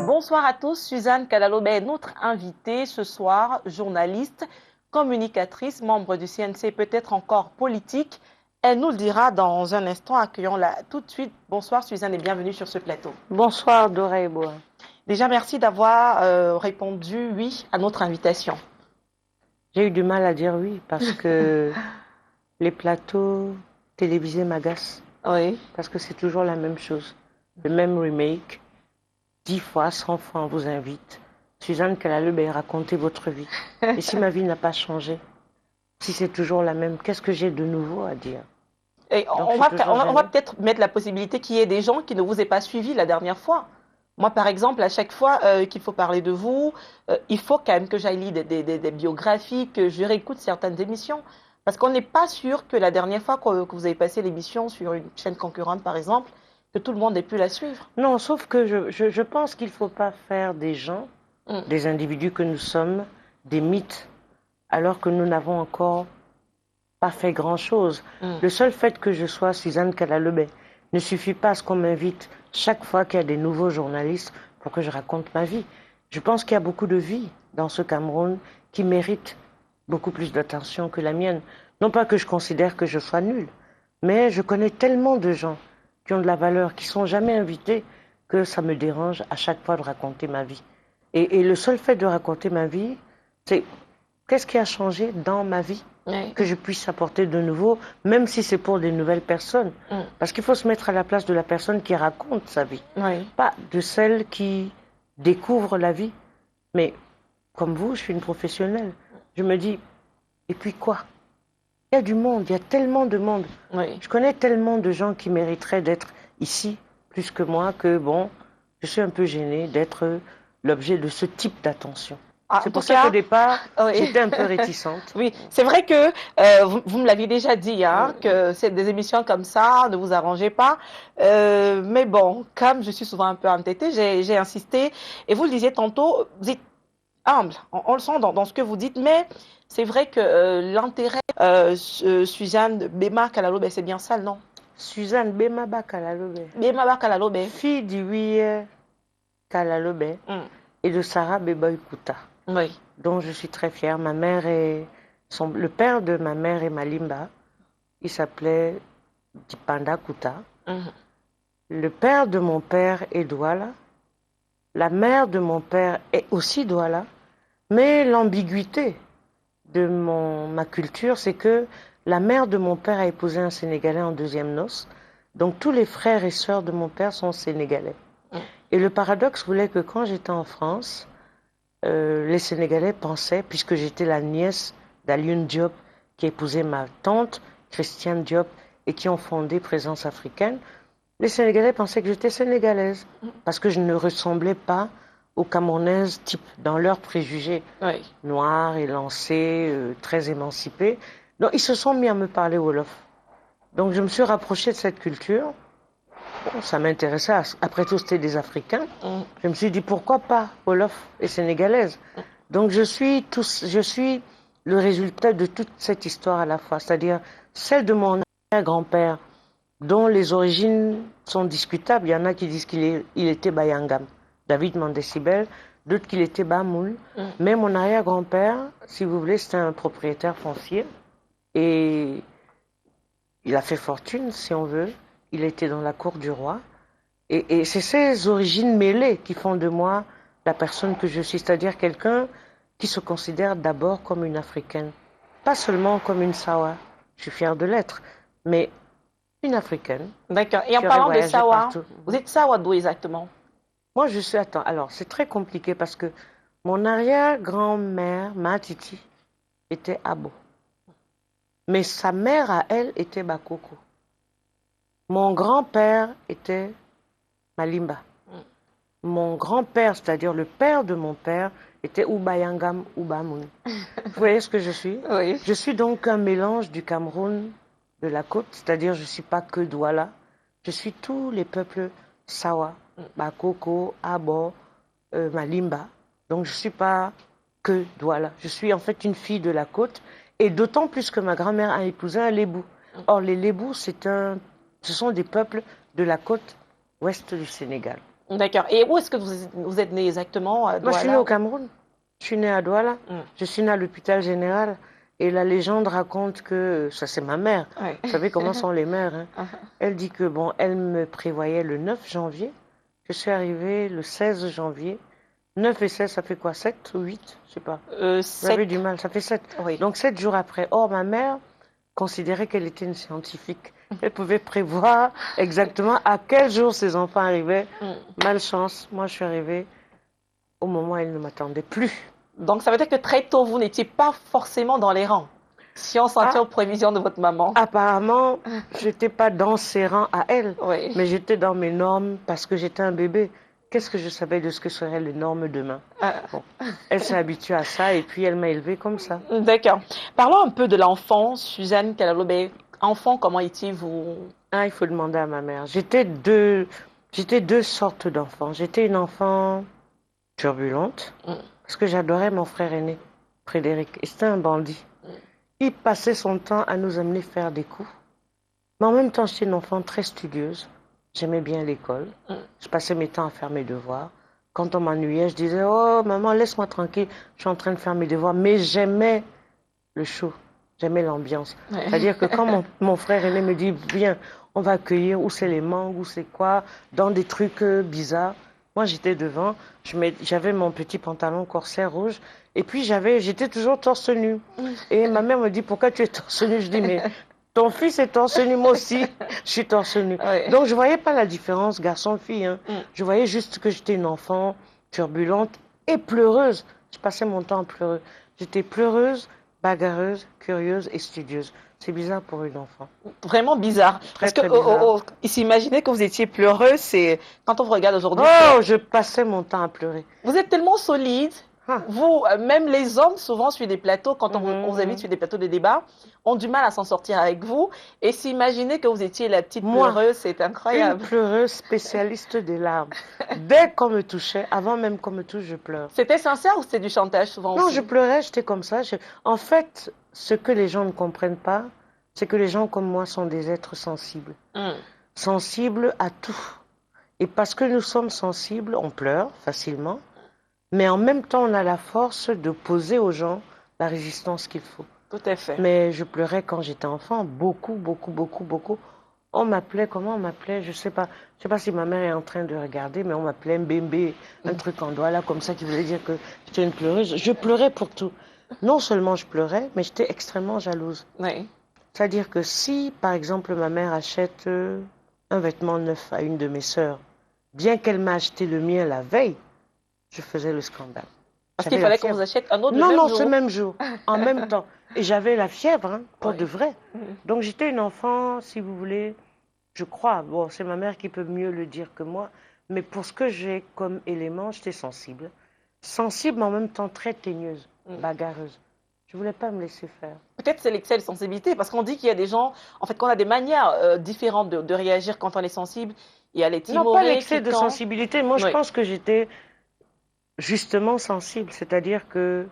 Bonsoir à tous, Suzanne Kalalobe est notre invitée ce soir, journaliste, communicatrice, membre du CNC, peut-être encore politique. Elle nous le dira dans un instant, accueillons-la tout de suite. Bonsoir Suzanne et bienvenue sur ce plateau. Bonsoir Dora Eboa. Déjà, merci d'avoir répondu oui à notre invitation. J'ai eu du mal à dire oui parce que les plateaux télévisés m'agacent. Oui. Parce que c'est toujours la même chose, le même remake. 10 fois, 100 fois, on vous invite. Suzanne Kalalobe, racontez votre vie. Et si ma vie n'a pas changé, si c'est toujours la même, qu'est-ce que j'ai de nouveau à dire? Et on va peut-être mettre la possibilité qu'il y ait des gens qui ne vous aient pas suivi la dernière fois. Moi, par exemple, à chaque fois qu'il faut parler de vous, il faut quand même que j'aille lire des biographies, que je réécoute certaines émissions. Parce qu'on n'est pas sûr que la dernière fois que vous avez passé l'émission sur une chaîne concurrente, par exemple, que tout le monde ait pu la suivre. Non, sauf que je pense qu'il ne faut pas faire des gens, des individus que nous sommes, des mythes, alors que nous n'avons encore pas fait grand-chose. Le seul fait que je sois Suzanne Kalalobe ne suffit pas à ce qu'on m'invite chaque fois qu'il y a des nouveaux journalistes pour que je raconte ma vie. Je pense qu'il y a beaucoup de vies dans ce Cameroun qui méritent beaucoup plus d'attention que la mienne. Non pas que je considère que je sois nulle, mais je connais tellement de gens qui ont de la valeur, qui ne sont jamais invités, que ça me dérange à chaque fois de raconter ma vie. Et le seul fait de raconter ma vie, c'est qu'est-ce qui a changé dans ma vie que je puisse apporter de nouveau, même si c'est pour des nouvelles personnes. Parce qu'il faut se mettre à la place de la personne qui raconte sa vie, pas de celle qui découvre la vie. Mais comme vous, je suis une professionnelle. Je me dis, et puis quoi? Il y a du monde, il y a tellement de monde. Je connais tellement de gens qui mériteraient d'être ici, plus que moi, que bon, je suis un peu gênée d'être l'objet de ce type d'attention. C'est pour ça qu'au départ, j'étais un peu réticente. Oui, c'est vrai que vous me l'aviez déjà dit, hein, que c'est des émissions comme ça ne vous arrangez pas. Mais bon, comme je suis souvent un peu entêtée, j'ai insisté. Et vous le disiez tantôt, vous êtes humble. On le sent dans ce que vous dites, mais c'est vrai que l'intérêt, Suzanne Bema Kalalobe, c'est bien ça, non? Suzanne Bema Kalalobe. Bema Kalalobe. Fille d'Iwi Kalalobe et de Sarah Beboy Kuta. Oui. Dont je suis très fière. Ma mère est... le père de ma mère est Malimba. Il s'appelait Dipanda Kuta. Le père de mon père est Douala. La mère de mon père est aussi Douala. Mais l'ambiguïté de ma culture, c'est que la mère de mon père a épousé un Sénégalais en deuxième noces. Donc tous les frères et sœurs de mon père sont sénégalais. Et le paradoxe voulait que quand j'étais en France, les Sénégalais pensaient, puisque j'étais la nièce d'Alioune Diop, qui a épousé ma tante, Christiane Diop, et qui ont fondé Présence africaine, les Sénégalais pensaient que j'étais sénégalaise, parce que je ne ressemblais pas aux Camerounaises type dans leurs préjugés, noirs, élancés, très émancipés. Donc ils se sont mis à me parler wolof. Donc je me suis rapprochée de cette culture. Bon, ça m'intéressait. Après tout, c'était des Africains. Je me suis dit, pourquoi pas wolof et sénégalaise? Donc je suis le résultat de toute cette histoire à la fois, c'est-à-dire celle de mon grand-père, dont les origines sont discutables. Il y en a qui disent qu'il était Bayangam, David Mandesibel, d'autres qu'il était Bamoul. Mais mon arrière-grand-père, si vous voulez, c'était un propriétaire foncier. Et il a fait fortune, si on veut. Il était dans la cour du roi. Et c'est ces origines mêlées qui font de moi la personne que je suis, c'est-à-dire quelqu'un qui se considère d'abord comme une Africaine. Pas seulement comme une Sawa, je suis fière de l'être, mais une Africaine. D'accord. Et en parlant de Sawa, vous êtes Sawa d'où exactement? Moi, je suis... Attends, alors, c'est très compliqué parce que mon arrière-grand-mère, Matiti, était Abo. Mais sa mère à elle était Bakoko. Mon grand-père était Malimba. Mon grand-père, c'est-à-dire le père de mon père, était Ubayangam Ubamoun. Vous voyez ce que je suis? Oui. Je suis donc un mélange du Cameroun, de la côte, c'est-à-dire je ne suis pas que Douala. Je suis tous les peuples Sawa, Bakoko, Abo, Malimba. Donc je ne suis pas que Douala. Je suis en fait une fille de la côte, et d'autant plus que ma grand-mère a épousé un Lébou. Or, les Lébous, ce sont des peuples de la côte ouest du Sénégal. D'accord. Et où est-ce que vous êtes né exactement, à Moi, je suis née Douala? au Cameroun. Je suis née à Douala. Je suis née à l'hôpital général. Et la légende raconte que, ça c'est ma mère, Oui. vous savez comment sont les mères, hein. Elle dit que, bon, elle me prévoyait le 9 janvier. Je suis arrivée le 16 janvier. 9 et 16, ça fait quoi? 7 ou 8? Je sais pas. J'avais du mal, ça fait 7. Oui. Donc 7 jours après. Or, ma mère considérait qu'elle était une scientifique. Elle pouvait prévoir exactement à quel jour ses enfants arrivaient. Malchance, moi je suis arrivée au moment où elle ne m'attendait plus. Donc, ça veut dire que très tôt, vous n'étiez pas forcément dans les rangs, si on s'en tient aux prévisions de votre maman. Apparemment, je n'étais pas dans ses rangs à elle, Oui. mais j'étais dans mes normes parce que j'étais un bébé. Qu'est-ce que je savais de ce que seraient les normes demain? Bon, elle s'est habituée à ça et puis elle m'a élevée comme ça. D'accord. Parlons un peu de l'enfance, Suzanne Kalalobe. Enfant, comment étiez-vous? Ah, il faut demander à ma mère. J'étais deux sortes d'enfants. J'étais une enfant turbulente parce que j'adorais mon frère aîné, Frédéric. Et c'était un bandit. Il passait son temps à nous amener faire des coups. Mais en même temps, j'étais une enfant très studieuse. J'aimais bien l'école. Je passais mes temps à faire mes devoirs. Quand on m'ennuyait, je disais, oh maman, laisse-moi tranquille, je suis en train de faire mes devoirs. Mais j'aimais le show, j'aimais l'ambiance. C'est-à-dire que quand mon frère aîné me dit, viens, on va accueillir, où c'est les mangues, où c'est quoi, dans des trucs bizarres. Moi, j'étais devant, j'avais mon petit pantalon corsaire rouge, et puis j'étais toujours torse nu. Et ma mère me dit, pourquoi tu es torse nu? Je dis, mais ton fils est torse nu, moi aussi, je suis torse nu. Oui. Donc, je ne voyais pas la différence garçon-fille. Hein. Je voyais juste que j'étais une enfant turbulente et pleureuse. Je passais mon temps à pleurer. J'étais pleureuse, bagarreuse, curieuse et studieuse. C'est bizarre pour une enfant. Vraiment bizarre. Très, Parce que très bizarre. s'imaginer que vous étiez pleureuse, c'est quand on vous regarde aujourd'hui. Oh, je passais mon temps à pleurer. Vous êtes tellement solide. Vous, même les hommes, souvent sur des plateaux, quand on vous invite sur des plateaux de débat, ont du mal à s'en sortir avec vous. Et s'imaginer que vous étiez la petite pleureuse, c'est incroyable. Une pleureuse spécialiste des larmes. Dès qu'on me touchait, avant même qu'on me touche, je pleure. C'était sincère ou c'était du chantage souvent Non, aussi? je pleurais, j'étais comme ça. En fait, ce que les gens ne comprennent pas, c'est que les gens comme moi sont des êtres sensibles. Sensibles à tout. Et parce que nous sommes sensibles, on pleure facilement. Mais en même temps, on a la force de poser aux gens la résistance qu'il faut. Tout à fait. Mais je pleurais quand j'étais enfant, beaucoup, beaucoup, beaucoup, beaucoup. On m'appelait, comment on m'appelait? Je sais pas si ma mère est en train de regarder, mais on m'appelait Mbembe, un truc en doigt là, comme ça, qui voulait dire que j'étais une pleureuse. Je pleurais pour tout. Non seulement je pleurais, mais j'étais extrêmement jalouse. Oui. C'est-à-dire que si, par exemple, ma mère achète un vêtement neuf à une de mes sœurs, bien qu'elle m'a acheté le mien la veille, je faisais le scandale. Parce qu'il fallait qu'on vous achète un autre le même même jour. jour. Ce même jour, en même temps. Et j'avais la fièvre, hein, pour de vrai. Donc j'étais une enfant, si vous voulez, je crois, bon, c'est ma mère qui peut mieux le dire que moi, mais pour ce que j'ai comme élément, j'étais sensible. Sensible, mais en même temps très teigneuse, bagarreuse. Je ne voulais pas me laisser faire. Peut-être c'est l'excès de sensibilité, parce qu'on dit qu'il y a des gens, en fait, qu'on a des manières différentes de réagir quand on est sensible. Il y a les timorés, non, pas l'excès de sensibilité. Moi, je pense que j'étais justement sensible, c'est-à-dire que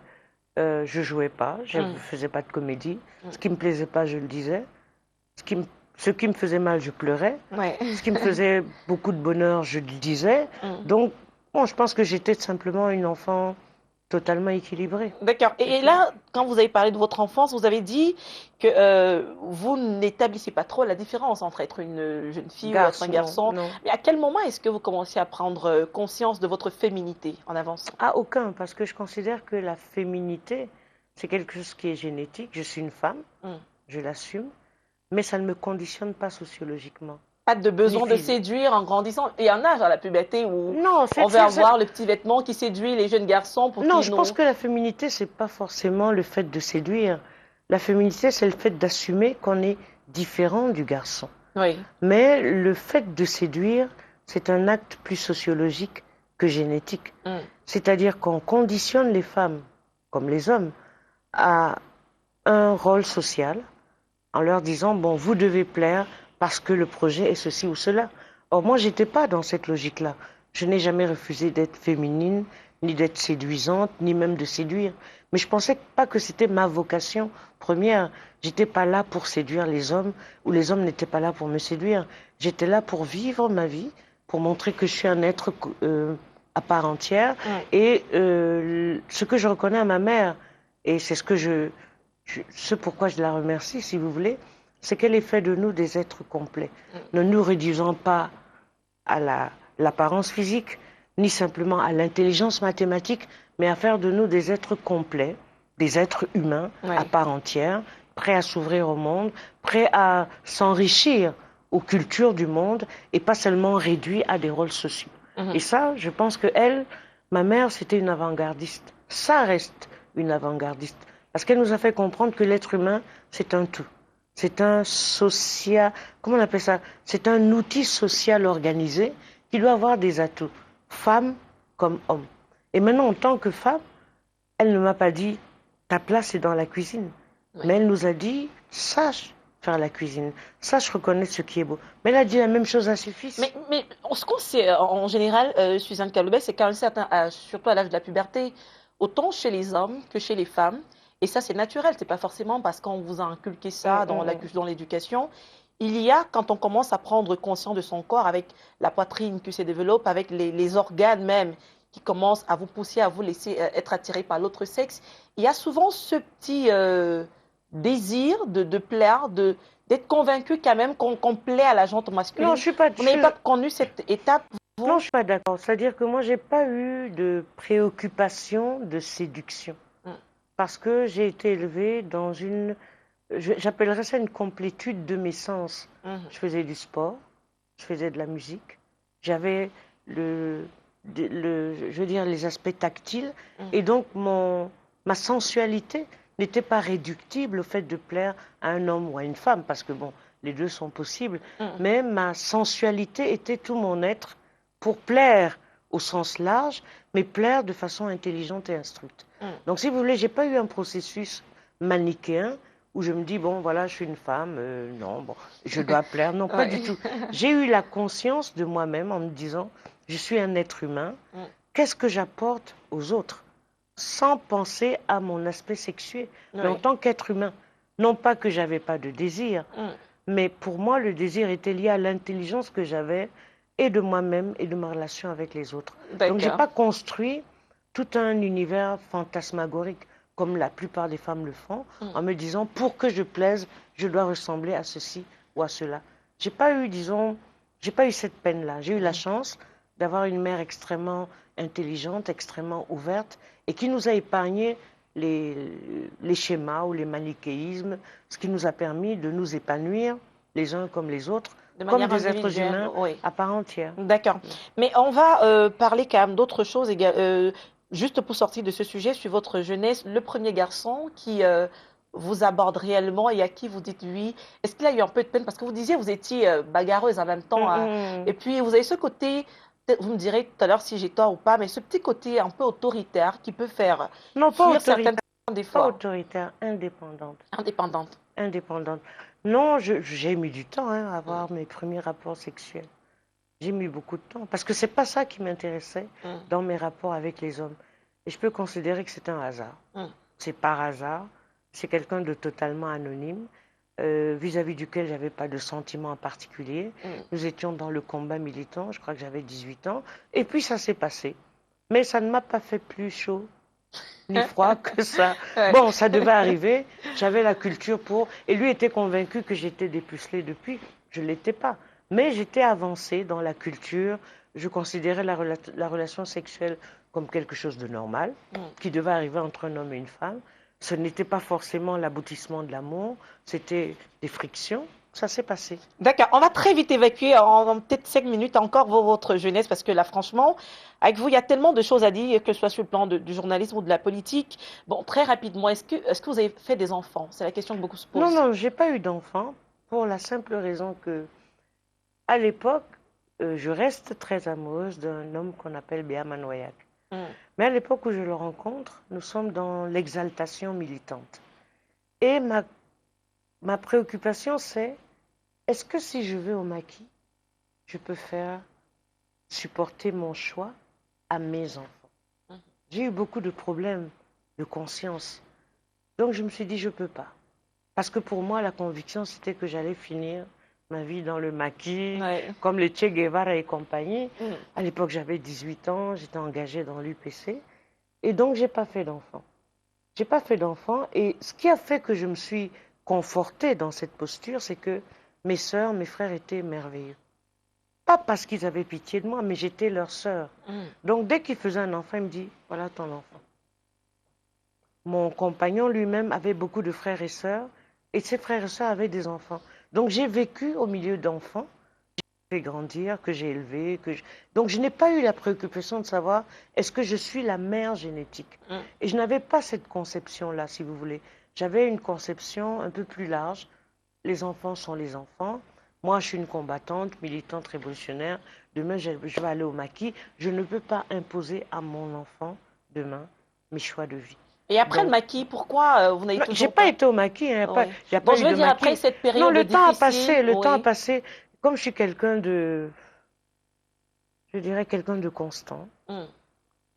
je jouais pas, je ne faisais pas de comédie. Ce qui me plaisait pas, je le disais. Ce qui me faisait mal, je pleurais. Ce qui me faisait beaucoup de bonheur, je le disais. Donc, bon, je pense que j'étais simplement une enfant totalement équilibrée. D'accord. Et là, quand vous avez parlé de votre enfance, vous avez dit que vous n'établissiez pas trop la différence entre être une jeune fille ou être un garçon. Non. Mais à quel moment est-ce que vous commencez à prendre conscience de votre féminité en avançant? À aucun, parce que je considère que la féminité, c'est quelque chose qui est génétique. Je suis une femme, je l'assume, mais ça ne me conditionne pas sociologiquement. Pas de besoin de séduire en grandissant. Il y a un âge à la puberté où on veut avoir le petit vêtement qui séduit les jeunes garçons. Non, je pense que la féminité, c'est pas forcément le fait de séduire. La féminité, c'est le fait d'assumer qu'on est différent du garçon. Oui. Mais le fait de séduire, c'est un acte plus sociologique que génétique. C'est-à-dire qu'on conditionne les femmes, comme les hommes, à un rôle social en leur disant, bon, vous devez plaire parce que le projet est ceci ou cela. Or, moi, j'étais pas dans cette logique-là. Je n'ai jamais refusé d'être féminine, ni d'être séduisante, ni même de séduire. Mais je pensais pas que c'était ma vocation première. J'étais pas là pour séduire les hommes, ou les hommes n'étaient pas là pour me séduire. J'étais là pour vivre ma vie, pour montrer que je suis un être à part entière. Mm. Et ce que je reconnais à ma mère, et c'est ce que ce pourquoi je la remercie, si vous voulez, c'est qu'elle ait fait de nous des êtres complets. Ne nous réduisant pas à l'apparence physique, ni simplement à l'intelligence mathématique, mais à faire de nous des êtres complets, des êtres humains à Ouais. part entière, prêts à s'ouvrir au monde, prêts à s'enrichir aux cultures du monde et pas seulement réduits à des rôles sociaux. Et ça, je pense que elle, ma mère, c'était une avant-gardiste. Ça reste une avant-gardiste. Parce qu'elle nous a fait comprendre que l'être humain, c'est un tout. C'est un social, comment on appelle ça? C'est un outil social organisé qui doit avoir des atouts, femme comme homme. Et maintenant, en tant que femme, elle ne m'a pas dit ta place est dans la cuisine, Ouais. mais elle nous a dit sache faire la cuisine, sache reconnaître ce qui est beau. Mais elle a dit la même chose à ses fils. Mais ce qu'on sait en général, Suzanne Kaloubet, c'est qu'à un certain âge, surtout à l'âge de la puberté, autant chez les hommes que chez les femmes, et ça c'est naturel, c'est pas forcément parce qu'on vous a inculqué ça dans l'éducation. Il y a, quand on commence à prendre conscience de son corps, avec la poitrine qui se développe, avec les organes même qui commencent à vous pousser, à vous laisser être attiré par l'autre sexe, il y a souvent ce petit désir de plaire, d'être convaincu quand même qu'on plaît à la gente Non, masculine. je suis pas. Vous n'avez pas connu cette étape, Non, vous? je suis pas d'accord. C'est-à-dire que moi, j'ai pas eu de préoccupation de séduction Mm. parce que j'ai été élevée dans une, j'appellerais ça une complétude de mes sens. Mhm. Je faisais du sport, je faisais de la musique, j'avais je veux dire, les aspects tactiles, et donc ma sensualité n'était pas réductible au fait de plaire à un homme ou à une femme, parce que bon, les deux sont possibles, mais ma sensualité était tout mon être pour plaire au sens large, mais plaire de façon intelligente et instruite. Donc, si vous voulez, j'ai pas eu un processus manichéen où je me dis, bon, voilà, je suis une femme, non, bon, je dois plaire. Non, pas du Ouais. tout. J'ai eu la conscience de moi-même en me disant, je suis un être humain, qu'est-ce que j'apporte aux autres sans penser à mon aspect sexuel, mais en Oui. tant qu'être humain. Non pas que j'avais pas de désir, Mm. mais pour moi, le désir était lié à l'intelligence que j'avais et de moi-même et de ma relation avec les autres. Donc, j'ai D'accord. pas construit tout un univers fantasmagorique comme la plupart des femmes le font, en me disant pour que je plaise, je dois ressembler à ceci ou à cela. J'ai pas eu, disons, j'ai pas eu cette peine-là. J'ai eu la chance d'avoir une mère extrêmement intelligente, extrêmement ouverte et qui nous a épargné les schémas ou les manichéismes, ce qui nous a permis de nous épanouir les uns comme les autres, De comme manière des êtres individuelle, humains oui. à part entière. D'accord. Mais on va parler quand même d'autres choses, juste pour sortir de ce sujet, sur votre jeunesse. Le premier garçon qui vous aborde réellement et à qui vous dites oui, est-ce qu'il a eu un peu de peine? Parce que vous disiez que vous étiez bagarreuse en même temps. Et puis, vous avez ce côté, peut-être vous me direz tout à l'heure si j'ai tort ou pas, mais ce petit côté un peu autoritaire qui peut faire Non, pas fuir certaines autoritaire, femmes des pas fois, autoritaire, indépendante. indépendantes. Indépendante. Non, j'ai mis du temps à avoir mes premiers rapports sexuels. J'ai mis beaucoup de temps parce que c'est pas ça qui m'intéressait dans mes rapports avec les hommes. Et je peux considérer que c'est un hasard. C'est par hasard. C'est quelqu'un de totalement anonyme vis-à-vis duquel j'avais pas de sentiment en particulier. Nous étions dans le combat militant. Je crois que j'avais 18 ans. Et puis ça s'est passé. Mais ça ne m'a pas fait plus chaud ni froid que ça. Ouais. Bon, ça devait arriver. J'avais la culture pour. Et lui était convaincu que j'étais dépucelée depuis. Je ne l'étais pas. Mais j'étais avancée dans la culture. Je considérais la relation sexuelle comme quelque chose de normal, qui devait arriver entre un homme et une femme. Ce n'était pas forcément l'aboutissement de l'amour, c'était des frictions. Ça s'est passé. D'accord, on va très vite évacuer en peut-être 5 minutes encore votre jeunesse parce que là, franchement, avec vous, il y a tellement de choses à dire, que ce soit sur le plan du journalisme ou de la politique. Bon, très rapidement, est-ce que vous avez fait des enfants? C'est la question que beaucoup se Non, posent. non, j'ai pas eu d'enfant pour la simple raison que, à l'époque, je reste très amoureuse d'un homme qu'on appelle Béa Manoyak. Mais à l'époque où je le rencontre, nous sommes dans l'exaltation militante. Et ma préoccupation, c'est, est-ce que si je vais au maquis, je peux faire supporter mon choix à mes enfants. J'ai eu beaucoup de problèmes de conscience. Donc je me suis dit, je ne peux pas. Parce que pour moi, la conviction, c'était que j'allais finir ma vie dans le maquis, comme les Che Guevara et compagnie. À l'époque, j'avais 18 ans, j'étais engagée dans l'UPC. Et donc, je n'ai pas fait d'enfant. Je n'ai pas fait d'enfant. Et ce qui a fait que je me suis confortée dans cette posture, c'est que mes sœurs, mes frères étaient merveilleux. Pas parce qu'ils avaient pitié de moi, mais j'étais leur sœur. Donc, dès qu'ils faisaient un enfant, il me dit, voilà ton enfant. Mon compagnon lui-même avait beaucoup de frères et sœurs, et ses frères et sœurs avaient des enfants. Donc, j'ai vécu au milieu d'enfants, j'ai fait grandir, que j'ai élevé. Donc, je n'ai pas eu la préoccupation de savoir est-ce que je suis la mère génétique. Et je n'avais pas cette conception-là, si vous voulez. J'avais une conception un peu plus large. Les enfants sont les enfants. Moi, je suis une combattante, militante révolutionnaire. Demain, je vais aller au maquis. Je ne peux pas imposer à mon enfant, demain, mes choix de vie. Et après le maquis, pourquoi vous n'avez toujours J'ai pas été au maquis, hein, oui. y a pas je eu veux de dire, maquis. après cette période non, le difficile, temps a passé, le oui. temps a passé. Comme je suis quelqu'un de, je dirais quelqu'un de constant,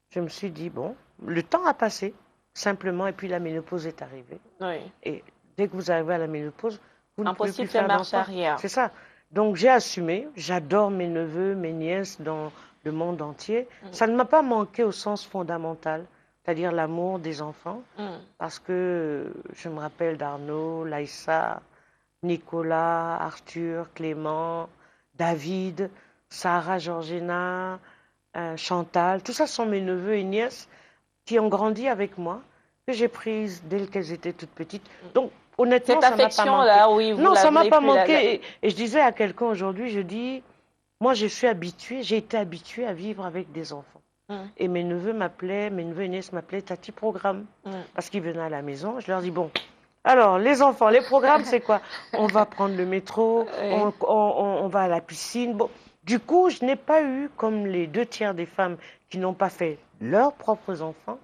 je me suis dit, bon, le temps a passé, simplement, et puis la ménopause est arrivée. Oui. Et dès que vous arrivez à la ménopause, vous ne pouvez plus faire marche d'enfant. arrière. C'est ça. Donc j'ai assumé, j'adore mes neveux, mes nièces dans le monde entier. Ça ne m'a pas manqué au sens fondamental, c'est-à-dire l'amour des enfants, parce que je me rappelle d'Arnaud, Laïssa, Nicolas, Arthur, Clément, David, Sarah, Georgina, Chantal, tout ça sont mes neveux et nièces qui ont grandi avec moi, que j'ai prises dès qu'elles étaient toutes petites. Donc, honnêtement, cette affection-là, oui, non, ça ne m'a pas manqué. Et je disais à quelqu'un aujourd'hui, je dis, moi, je suis habituée, j'ai été habituée à vivre avec des enfants. Et mes neveux m'appelaient, mes neveux et nièces m'appelaient Tati Programme, parce qu'ils venaient à la maison. Je leur dis, bon, alors, les enfants, les programmes, c'est quoi? On va prendre le métro, on va à la piscine. Bon, du coup, je n'ai pas eu, comme les 2 tiers des femmes qui n'ont pas fait leurs propres enfants,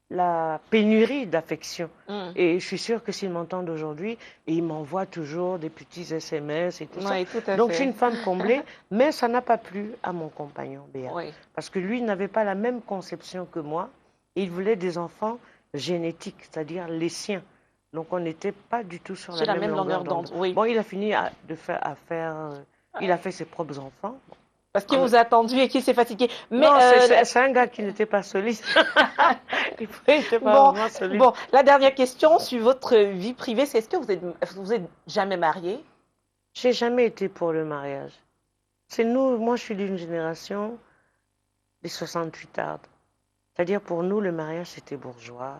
la pénurie d'affection. Et je suis sûre que s'ils m'entendent aujourd'hui, ils m'envoient toujours des petits SMS et tout ça. Donc, je suis une femme comblée, mais ça n'a pas plu à mon compagnon, Béa. Parce que lui n'avait pas la même conception que moi. Il voulait des enfants génétiques, c'est-à-dire les siens. Donc, on n'était pas du tout sur la même longueur d'onde. Oui. Bon, il a fini il a fait ses propres enfants. Parce qu'il vous a attendu et qu'il s'est fatigué. Mais non, c'est un gars qui n'était pas solide. Il n'était pas vraiment solide. Bon, la dernière question sur votre vie privée, c'est est-ce que vous êtes jamais marié? J'ai jamais été pour le mariage. Moi, je suis d'une génération des 68 ardes. C'est-à-dire, pour nous, le mariage, c'était bourgeois,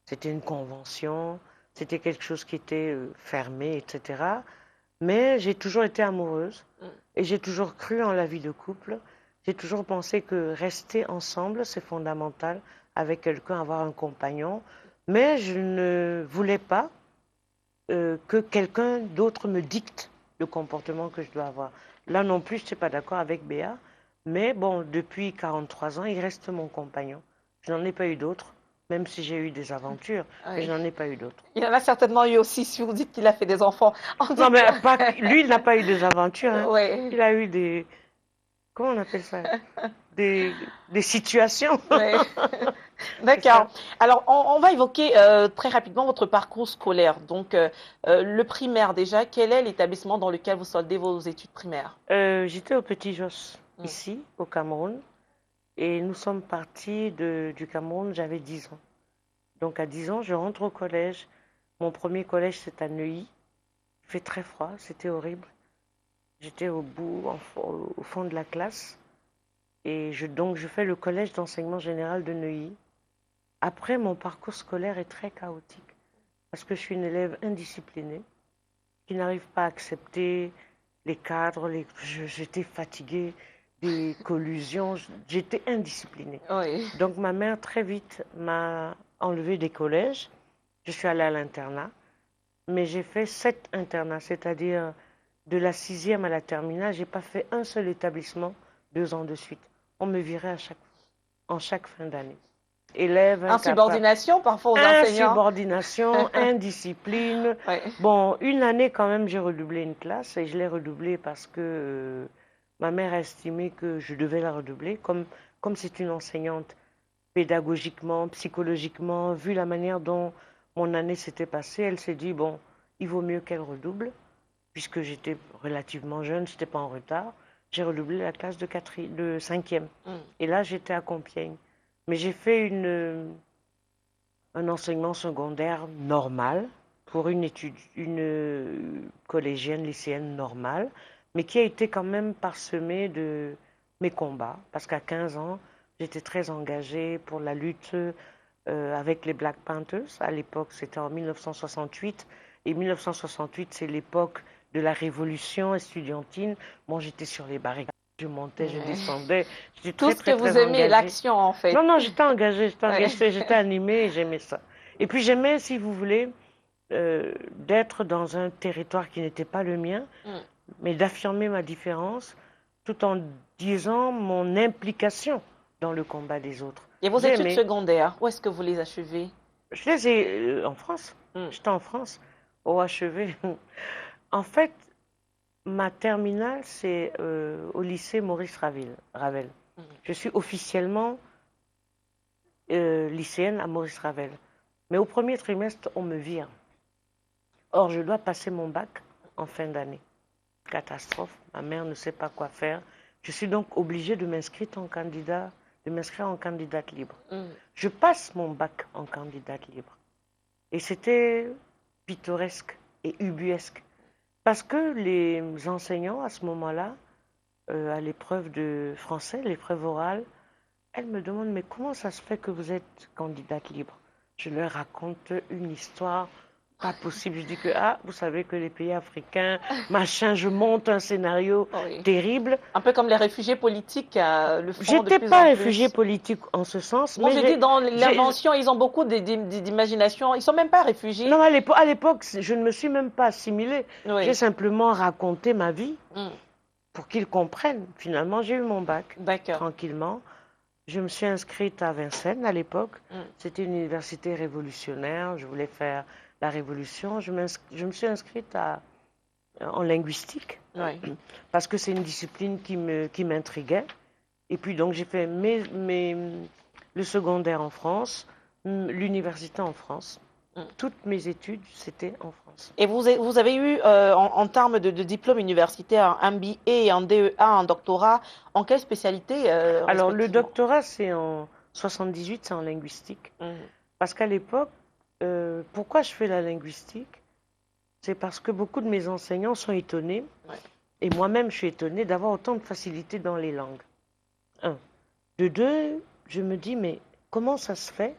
c'était une convention, c'était quelque chose qui était fermé, etc. Mais j'ai toujours été amoureuse et j'ai toujours cru en la vie de couple. J'ai toujours pensé que rester ensemble, c'est fondamental avec quelqu'un, avoir un compagnon. Mais je ne voulais pas que quelqu'un d'autre me dicte le comportement que je dois avoir. Là non plus, je ne suis pas d'accord avec Béa. Mais bon, depuis 43 ans, il reste mon compagnon. Je n'en ai pas eu d'autres. Même si j'ai eu des aventures, mais je n'en ai pas eu d'autres. Il en a certainement eu aussi, si vous dites qu'il a fait des enfants. Non, mais lui, il n'a pas eu des aventures. Hein. Il a eu des... Comment on appelle ça? Des situations. D'accord. Alors, on va évoquer très rapidement votre parcours scolaire. Donc, le primaire déjà, quel est l'établissement dans lequel vous soldez vos études primaires? J'étais au Petit Jos, ici, au Cameroun. Et nous sommes partis du Cameroun, j'avais 10 ans. Donc à 10 ans, je rentre au collège. Mon premier collège, c'est à Neuilly. Il fait très froid, c'était horrible. J'étais au fond de la classe. Et donc je fais le collège d'enseignement général de Neuilly. Après, mon parcours scolaire est très chaotique. Parce que je suis une élève indisciplinée, qui n'arrive pas à accepter les cadres. J'étais fatiguée. Des collusions, j'étais indisciplinée. Donc ma mère très vite m'a enlevée des collèges. Je suis allée à l'internat, mais j'ai fait 7 internats, c'est-à-dire de la 6e à la terminale, j'ai pas fait un seul établissement 2 ans de suite. On me virait en chaque fin d'année. Élève insubordination parfois aux enseignants. Insubordination, indiscipline. Bon, une année quand même, j'ai redoublé une classe et je l'ai redoublée parce que Ma mère a estimé que je devais la redoubler. Comme c'est une enseignante, pédagogiquement, psychologiquement, vu la manière dont mon année s'était passée, elle s'est dit, bon, il vaut mieux qu'elle redouble, puisque j'étais relativement jeune, je n'étais pas en retard. J'ai redoublé la classe de 5e. Et là, j'étais à Compiègne. Mais j'ai fait un enseignement secondaire normal pour une collégienne, lycéenne normale, mais qui a été quand même parsemée de mes combats. Parce qu'à 15 ans, j'étais très engagée pour la lutte avec les Black Panthers. À l'époque, c'était en 1968. Et 1968, c'est l'époque de la révolution estudiantine. Bon, j'étais sur les barricades, je montais, je descendais. J'étais Tout très, ce que très, vous très aimez, engagée. l'action en fait. Non, non, j'étais engagée, Ouais. j'étais animée et j'aimais ça. Et puis j'aimais, si vous voulez, d'être dans un territoire qui n'était pas le mien, mais d'affirmer ma différence tout en disant mon implication dans le combat des autres. Et vos J'ai études aimé. secondaires, où est-ce que vous les achevez? Je les ai en France. J'étais en France, au HEV. En fait, ma terminale, c'est au lycée Maurice Ravel. Je suis officiellement lycéenne à Maurice Ravel. Mais au premier trimestre, on me vire. Or, je dois passer mon bac en fin d'année. Catastrophe, ma mère ne sait pas quoi faire. Je suis donc obligée de m'inscrire en candidate libre. Je passe mon bac en candidate libre. Et c'était pittoresque et ubuesque. Parce que les enseignants, à ce moment-là, à l'épreuve de français, l'épreuve orale, elles me demandent, mais comment ça se fait que vous êtes candidate libre? Je leur raconte une histoire pas possible. Je dis que, vous savez que les pays africains, machin, je monte un scénario terrible. Un peu comme les réfugiés politiques le font de J'étais plus pas en réfugiée plus. politique en ce sens, Non, mais je dis dans l'invention, ils ont beaucoup d'imagination. Ils sont même pas réfugiés. Non, à l'époque, je ne me suis même pas assimilée. J'ai simplement raconté ma vie pour qu'ils comprennent. Finalement, j'ai eu mon bac tranquillement. Je me suis inscrite à Vincennes à l'époque. C'était une université révolutionnaire. Je voulais faire la révolution. Je me suis inscrite en linguistique parce que c'est une discipline qui m'intriguait. Et puis donc j'ai fait le secondaire en France, l'université en France. Toutes mes études, c'était en France. Et vous avez eu, en termes de diplôme universitaire, un MBA et un DEA, un doctorat, en quelle spécialité Alors, le doctorat, c'est en 78, c'est en linguistique. Parce qu'à l'époque, pourquoi je fais la linguistique? C'est parce que beaucoup de mes enseignants sont étonnés, et moi-même, je suis étonnée d'avoir autant de facilité dans les langues. Un. De deux, je me dis, mais comment ça se fait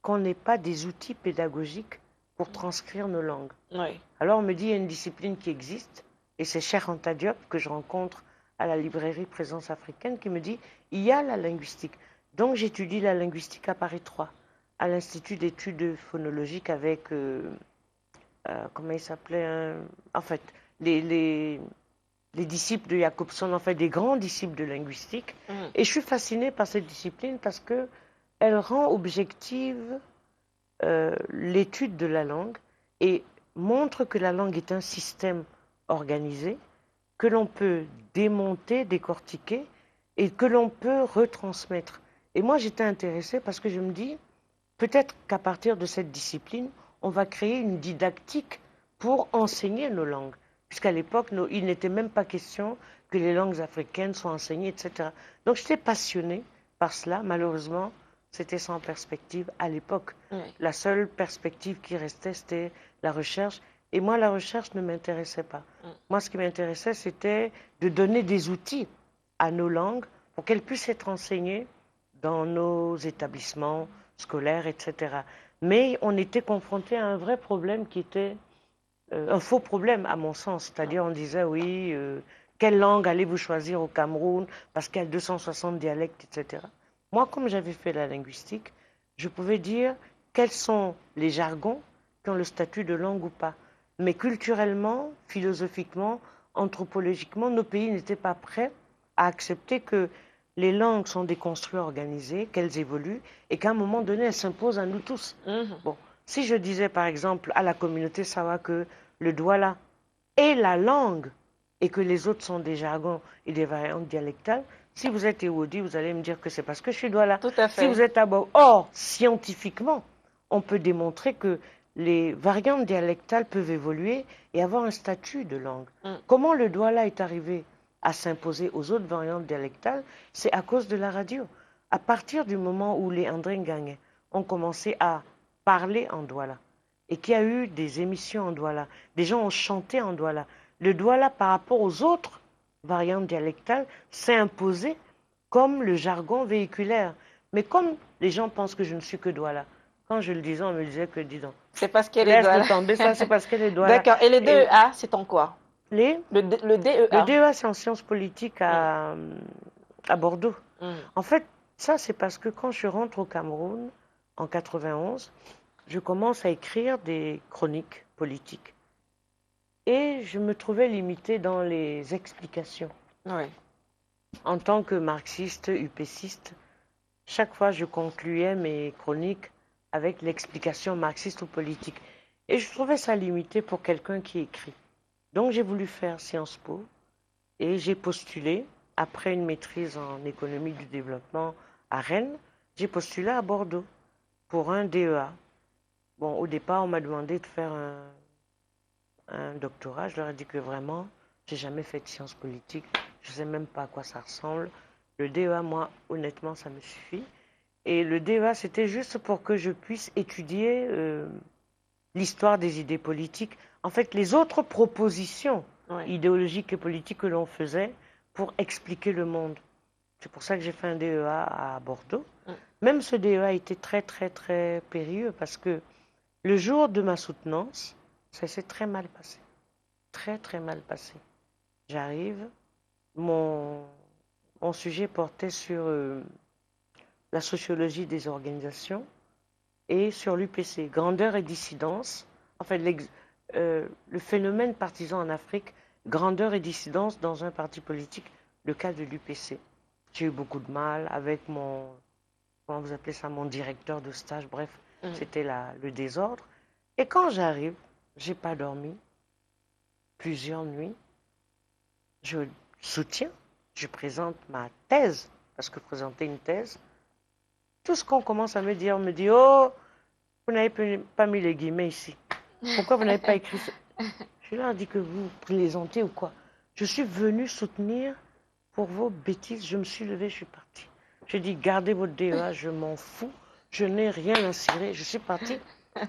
qu'on n'ait pas des outils pédagogiques pour transcrire nos langues? Alors on me dit, il y a une discipline qui existe, et c'est Cheikh Anta Diop que je rencontre à la librairie Présence africaine qui me dit, il y a la linguistique. Donc j'étudie la linguistique à Paris 3, à l'Institut d'études phonologiques avec, comment il s'appelait, en fait, les disciples de Jacobson, en fait, des grands disciples de linguistique. Et je suis fascinée par cette discipline parce qu'elle rend objective l'étude de la langue et montre que la langue est un système organisé, que l'on peut démonter, décortiquer et que l'on peut retransmettre. Et moi, j'étais intéressée parce que je me dis, peut-être qu'à partir de cette discipline, on va créer une didactique pour enseigner nos langues. Puisqu'à l'époque, il n'était même pas question que les langues africaines soient enseignées, etc. Donc j'étais passionnée par cela. Malheureusement, c'était sans perspective à l'époque. La seule perspective qui restait, c'était la recherche. Et moi, la recherche ne m'intéressait pas. Moi, ce qui m'intéressait, c'était de donner des outils à nos langues pour qu'elles puissent être enseignées dans nos établissements scolaires, etc. Mais on était confronté à un vrai problème qui était un faux problème à mon sens. C'est-à-dire, on disait, oui, quelle langue allez-vous choisir au Cameroun parce qu'il y a 260 dialectes, etc. Moi, comme j'avais fait la linguistique, je pouvais dire quels sont les jargons qui ont le statut de langue ou pas. Mais culturellement, philosophiquement, anthropologiquement, nos pays n'étaient pas prêts à accepter que les langues sont des construits organisés, qu'elles évoluent, et qu'à un moment donné, elles s'imposent à nous tous. Bon, si je disais par exemple à la communauté Sawa que le Douala est la langue et que les autres sont des jargons et des variantes dialectales, si vous êtes Ewoodi, vous allez me dire que c'est parce que je suis Douala. Tout à Si fait. vous êtes Abo, or, scientifiquement, on peut démontrer que les variantes dialectales peuvent évoluer et avoir un statut de langue. Comment le Douala est arrivé à s'imposer aux autres variantes dialectales? C'est à cause de la radio. À partir du moment où les André Ngagne ont commencé à parler en Douala et qu'il y a eu des émissions en Douala, des gens ont chanté en Douala, le Douala par rapport aux autres variantes dialectales s'est imposé comme le jargon véhiculaire. Mais comme les gens pensent que je ne suis que Douala, quand je le disais, on me disait que dis donc. C'est parce qu'elle est Laisse-le Douala. tomber, ça c'est parce qu'elle est Douala. D'accord. Et le DEA, c'est en quoi? Le Le DEA. DEA, c'est en sciences politiques à Bordeaux. En fait, ça c'est parce que quand je rentre au Cameroun, en 91, je commence à écrire des chroniques politiques. Et je me trouvais limitée dans les explications. Oui. En tant que marxiste, upéciste, chaque fois je concluais mes chroniques avec l'explication marxiste ou politique. Et je trouvais ça limité pour quelqu'un qui écrit. Donc j'ai voulu faire Sciences Po et j'ai postulé, après une maîtrise en économie du développement à Rennes, j'ai postulé à Bordeaux pour un DEA. Bon, au départ, on m'a demandé de faire un doctorat. Je leur ai dit que vraiment, j'ai jamais fait de sciences politiques. Je ne sais même pas à quoi ça ressemble. Le DEA, moi, honnêtement, ça me suffit. Et le DEA, c'était juste pour que je puisse étudier l'histoire des idées politiques. En fait, les autres propositions idéologiques et politiques que l'on faisait pour expliquer le monde. C'est pour ça que j'ai fait un DEA à Bordeaux. Même ce DEA a été très, très, très périlleux parce que le jour de ma soutenance, ça s'est très mal passé. Très, très mal passé. J'arrive, mon sujet portait sur la sociologie des organisations et sur l'UPC, grandeur et dissidence. En fait, le phénomène partisan en Afrique, grandeur et dissidence dans un parti politique, le cas de l'UPC. J'ai eu beaucoup de mal avec mon, comment vous appelez ça, mon directeur de stage, bref, c'était le désordre. Et quand j'arrive, j'ai pas dormi plusieurs nuits. Je soutiens, je présente ma thèse, parce que présenter une thèse, tout ce qu'on commence à me dire, on me dit, oh, vous n'avez pas mis les guillemets ici. Pourquoi vous n'avez pas écrit ça? Je leur dis que vous plaisantez ou quoi? Je suis venu soutenir pour vos bêtises. Je me suis levé, je suis parti. J'ai dit, gardez votre DEA, je m'en fous. Je n'ai rien à cirer, je suis partie.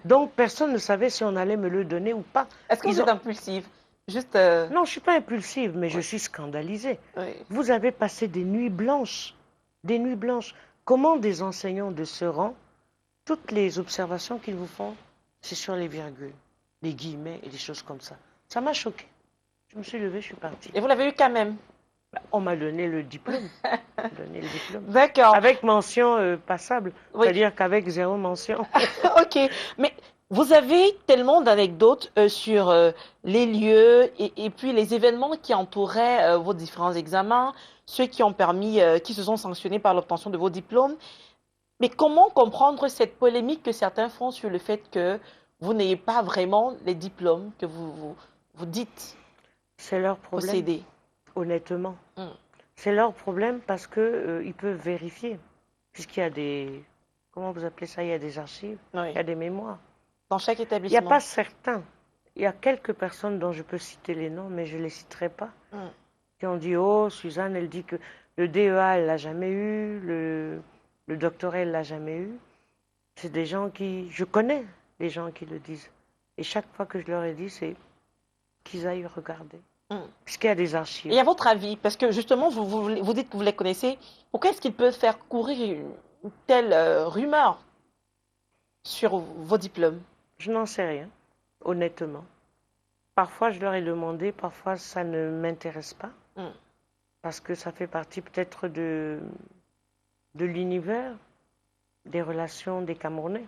Donc, personne ne savait si on allait me le donner ou pas. Est-ce que vous êtes impulsive? Juste Non, je ne suis pas impulsive, mais je suis scandalisée. Vous avez passé des nuits blanches. Des nuits blanches. Comment des enseignants de ce rang, toutes les observations qu'ils vous font, c'est sur les virgules, les guillemets et des choses comme ça. Ça m'a choqué. Je me suis levée, je suis partie. Et vous l'avez eu quand même? On m'a donné le diplôme. D'accord. Avec mention passable. C'est-à-dire qu'avec 0 mention. Ok. Mais vous avez tellement d'anecdotes sur les lieux et puis les événements qui entouraient vos différents examens, ceux qui ont permis, qui se sont sanctionnés par l'obtention de vos diplômes. Mais comment comprendre cette polémique que certains font sur le fait que vous n'ayez pas vraiment les diplômes que vous dites C'est leur problème, posséder? Honnêtement. C'est leur problème parce qu'ils peuvent vérifier. Puisqu'il y a des... Comment vous appelez ça? Il y a des archives, il y a des mémoires. Dans chaque Il établissement? n'y a pas certains. Il y a quelques personnes dont je peux citer les noms, mais je ne les citerai pas. Qui ont dit, oh, Suzanne, elle dit que le DEA, elle ne l'a jamais eu, le doctorat, elle ne l'a jamais eu. C'est des gens qui... Je connais les gens qui le disent. Et chaque fois que je leur ai dit, c'est qu'ils aillent regarder. Puisqu'il y a des archives. Et à votre avis, parce que justement, vous dites que vous les connaissez, pourquoi est-ce qu'ils peuvent faire courir une telle rumeur sur vos diplômes? Je n'en sais rien, honnêtement. Parfois, je leur ai demandé, parfois, ça ne m'intéresse pas. Parce que ça fait partie peut-être de l'univers des relations des Camerounais.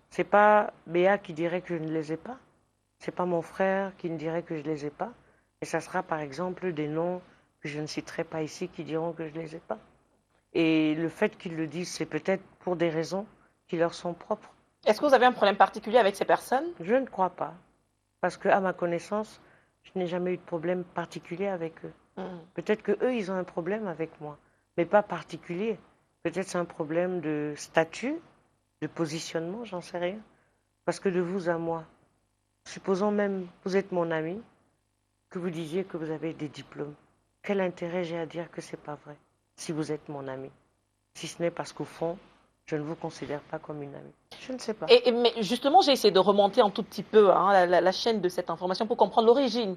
C'est pas Béa qui dirait que je ne les ai pas. C'est pas mon frère qui me dirait que je ne les ai pas. Et ça sera par exemple des noms que je ne citerai pas ici qui diront que je ne les ai pas. Et le fait qu'ils le disent, c'est peut-être pour des raisons qui leur sont propres. Est-ce que vous avez un problème particulier avec ces personnes? Je ne crois pas. Parce qu'à ma connaissance, Je n'ai jamais eu de problème particulier avec eux. Mhm. Peut-être qu'eux, ils ont un problème avec moi, mais pas particulier. Peut-être c'est un problème de statut, de positionnement, j'en sais rien. Parce que de vous à moi, supposons même vous êtes mon ami, que vous disiez que vous avez des diplômes. Quel intérêt j'ai à dire que c'est pas vrai, si vous êtes mon ami? Si ce n'est parce qu'au fond, je ne vous considère pas comme une amie. Je ne sais pas. Mais justement, j'ai essayé de remonter un tout petit peu hein, la chaîne de cette information pour comprendre l'origine.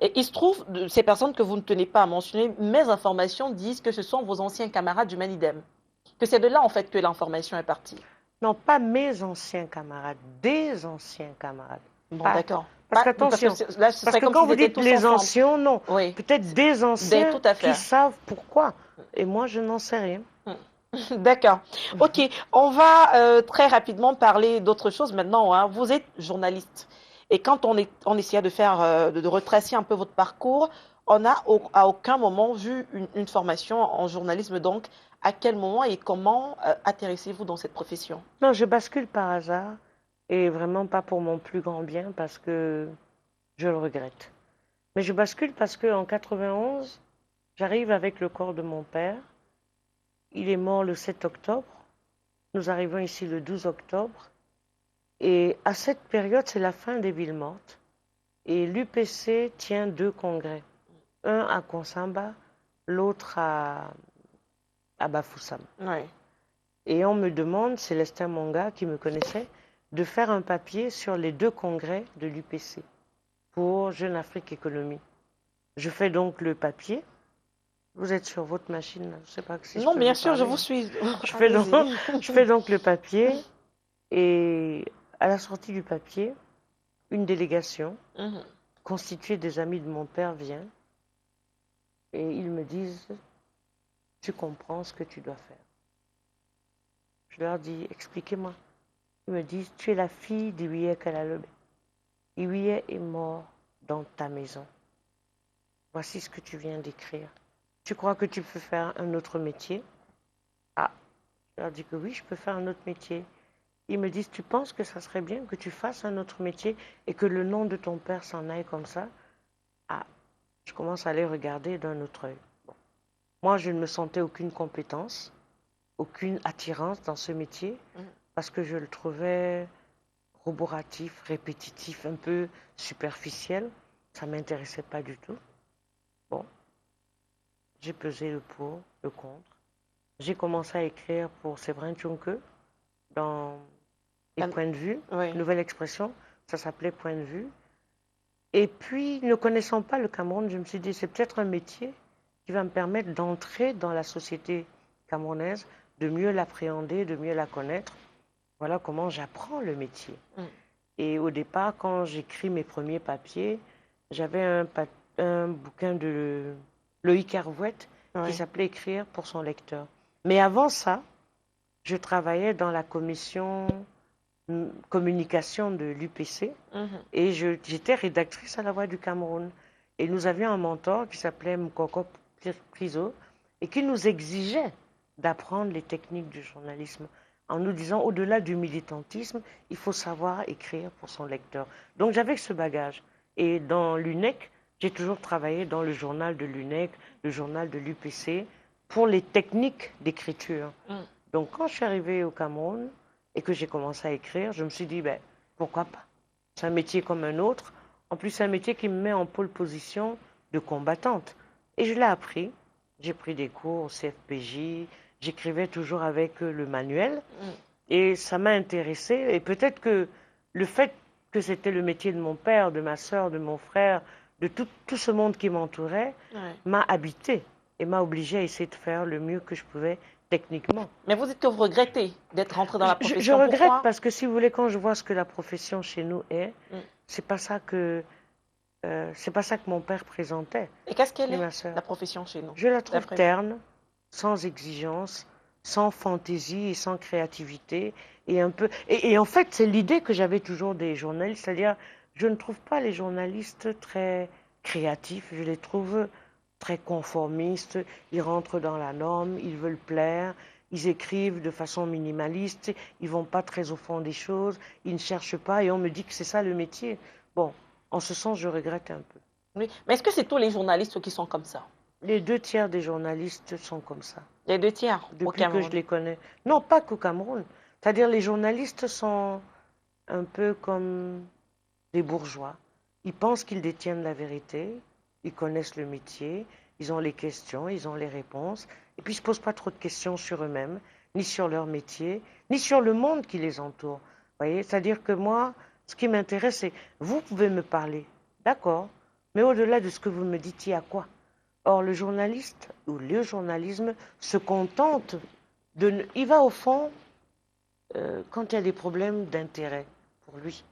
Et il se trouve, ces personnes que vous ne tenez pas à mentionner, mes informations disent que ce sont vos anciens camarades du Manidem. Que c'est de là, en fait, que l'information est partie. Non, pas mes anciens camarades, des anciens camarades. Bon, d'accord. Parce qu'attention, là, ce parce serait que comme quand s'ils vous étaient dites tous les ensemble. anciens, non. Oui. Peut-être des anciens Tout à fait. qui savent pourquoi. Et moi, je n'en sais rien. D'accord. Ok, on va très rapidement parler d'autre chose maintenant. Hein. Vous êtes journaliste. Et quand on essayait de faire, de retracer un peu votre parcours, on n'a à aucun moment vu une formation en journalisme. Donc, à quel moment et comment atterrissez-vous dans cette profession? Non, je bascule par hasard et vraiment pas pour mon plus grand bien parce que je le regrette. Mais je bascule parce qu'en 91, j'arrive avec le corps de mon père. Il est mort le 7 octobre. Nous arrivons ici le 12 octobre. Et à cette période, c'est la fin des villes mortes. Et l'UPC tient 2 congrès. Un à Konsamba, l'autre à Bafoussam. Oui. Et on me demande, Célestin Monga, qui me connaissait, de faire un papier sur les 2 congrès de l'UPC pour Jeune Afrique Économie. Je fais donc le papier. Vous êtes sur votre machine, je ne sais pas si Non, je peux bien vous sûr, je parler. vous suis. Je fais donc le papier et à la sortie du papier, une délégation constituée des amis de mon père vient et ils me disent « Tu comprends ce que tu dois faire ». Je leur dis « Expliquez-moi ». Ils me disent « Tu es la fille d'Iwiye Kalalobe. Iwiye est mort dans ta maison. Voici ce que tu viens d'écrire. Tu crois que tu peux faire un autre métier ?» Ah, je leur dis que oui, je peux faire un autre métier. Ils me disent, tu penses que ça serait bien que tu fasses un autre métier et que le nom de ton père s'en aille comme ça? Ah, je commence à les regarder d'un autre œil. Bon. Moi, je ne me sentais aucune compétence, aucune attirance dans ce métier parce que je le trouvais roboratif, répétitif, un peu superficiel. Ça ne m'intéressait pas du tout. Bon, j'ai pesé le pour, le contre. J'ai commencé à écrire pour Séverin Tchonke dans les points de vue, nouvelle expression, ça s'appelait point de vue. Et puis, ne connaissant pas le Cameroun, je me suis dit, c'est peut-être un métier qui va me permettre d'entrer dans la société camerounaise, de mieux l'appréhender, de mieux la connaître. Voilà comment j'apprends le métier. Et au départ, quand j'écris mes premiers papiers, j'avais un bouquin de Loïc Hervouette qui s'appelait Écrire pour son lecteur. Mais avant ça, je travaillais dans la commission communication de l'UPC et j'étais rédactrice à La Voix du Cameroun. Et nous avions un mentor qui s'appelait Mkoko Priso et qui nous exigeait d'apprendre les techniques du journalisme en nous disant au-delà du militantisme, il faut savoir écrire pour son lecteur. Donc j'avais ce bagage. Et dans l'UNEC, j'ai toujours travaillé dans le journal de l'UNEC, le journal de l'UPC, pour les techniques d'écriture. Donc quand je suis arrivée au Cameroun et que j'ai commencé à écrire, je me suis dit, ben, pourquoi pas? C'est un métier comme un autre. En plus, c'est un métier qui me met en pole position de combattante. Et je l'ai appris. J'ai pris des cours au CFPJ, j'écrivais toujours avec le manuel. Et ça m'a intéressée. Et peut-être que le fait que c'était le métier de mon père, de ma soeur, de mon frère, de tout ce monde qui m'entourait, m'a habité et m'a obligée à essayer de faire le mieux que je pouvais techniquement. Mais vous dites que vous regrettez d'être rentré dans la profession. Je regrette Pourquoi? parce que si vous voulez, quand je vois ce que la profession chez nous est, c'est pas ça que mon père présentait. Et qu'est-ce qu'elle est, la profession chez nous? Je la trouve terne, sans exigence, sans fantaisie et sans créativité. Et en fait, c'est l'idée que j'avais toujours des journalistes, c'est-à-dire, je ne trouve pas les journalistes très créatifs, je les trouve très conformistes, ils rentrent dans la norme, ils veulent plaire, ils écrivent de façon minimaliste, ils ne vont pas très au fond des choses, ils ne cherchent pas, et on me dit que c'est ça le métier. Bon, en ce sens, je regrette un peu. Oui. Mais est-ce que c'est tous les journalistes qui sont comme ça? Les 2 tiers des journalistes sont comme ça, Les 2 tiers au depuis que je Cameroun. les connais. Non, pas qu'au Cameroun. C'est-à-dire les journalistes sont un peu comme des bourgeois. Ils pensent qu'ils détiennent la vérité, ils connaissent le métier, ils ont les questions, ils ont les réponses, et puis ils ne se posent pas trop de questions sur eux-mêmes, ni sur leur métier, ni sur le monde qui les entoure. Vous voyez, c'est-à-dire que moi, ce qui m'intéresse, c'est vous pouvez me parler, d'accord, mais au-delà de ce que vous me dites, il y a quoi? Or, le journaliste ou le journalisme se contente de... Il va au fond quand il y a des problèmes d'intérêt pour lui.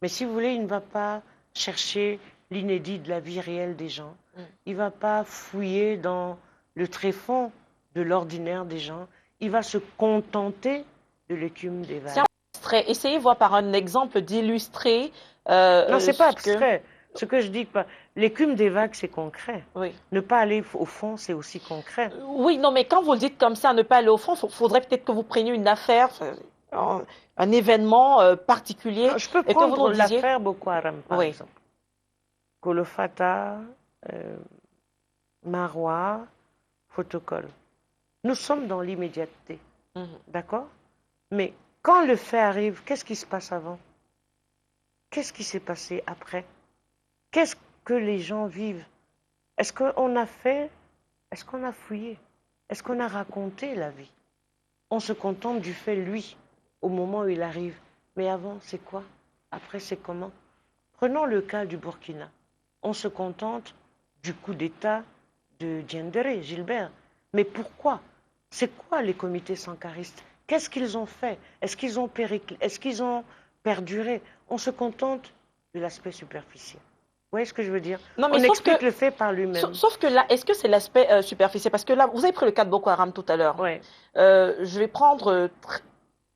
Mais si vous voulez, il ne va pas chercher l'inédit de la vie réelle des gens. Il ne va pas fouiller dans le tréfonds de l'ordinaire des gens. Il va se contenter de l'écume des vagues. Essayez voir par un exemple d'illustrer non, ce n'est pas ce que... abstrait. Ce que je dis, l'écume des vagues, c'est concret. Oui. Ne pas aller au fond, c'est aussi concret. Oui, non, mais quand vous le dites comme ça, ne pas aller au fond, il faudrait peut-être que vous preniez une affaire, un événement particulier. Non, je peux et que vous prendre nous disiez... l'affaire Boko Haram, par Oui. exemple. Kolofata, Marois, Protocole. Nous sommes dans l'immédiateté, d'accord? Mais quand le fait arrive, qu'est-ce qui se passe avant? Qu'est-ce qui s'est passé après? Qu'est-ce que les gens vivent? Est-ce qu'on a fait? Est-ce qu'on a fouillé? Est-ce qu'on a raconté la vie? On se contente du fait, lui, au moment où il arrive. Mais avant, c'est quoi? Après, c'est comment? Prenons le cas du Burkina. On se contente du coup d'État de Diendéré, Gilbert. Mais pourquoi? C'est quoi les comités sankaristes? Qu'est-ce qu'ils ont fait? Est-ce qu'ils ont Est-ce qu'ils ont perduré? On se contente de l'aspect superficiel. Vous voyez ce que je veux dire? Non, mais on explique le fait par lui-même. Sauf que là, est-ce que c'est l'aspect superficiel? Parce que là, vous avez pris le cas de Boko Haram tout à l'heure. Ouais. Je vais prendre,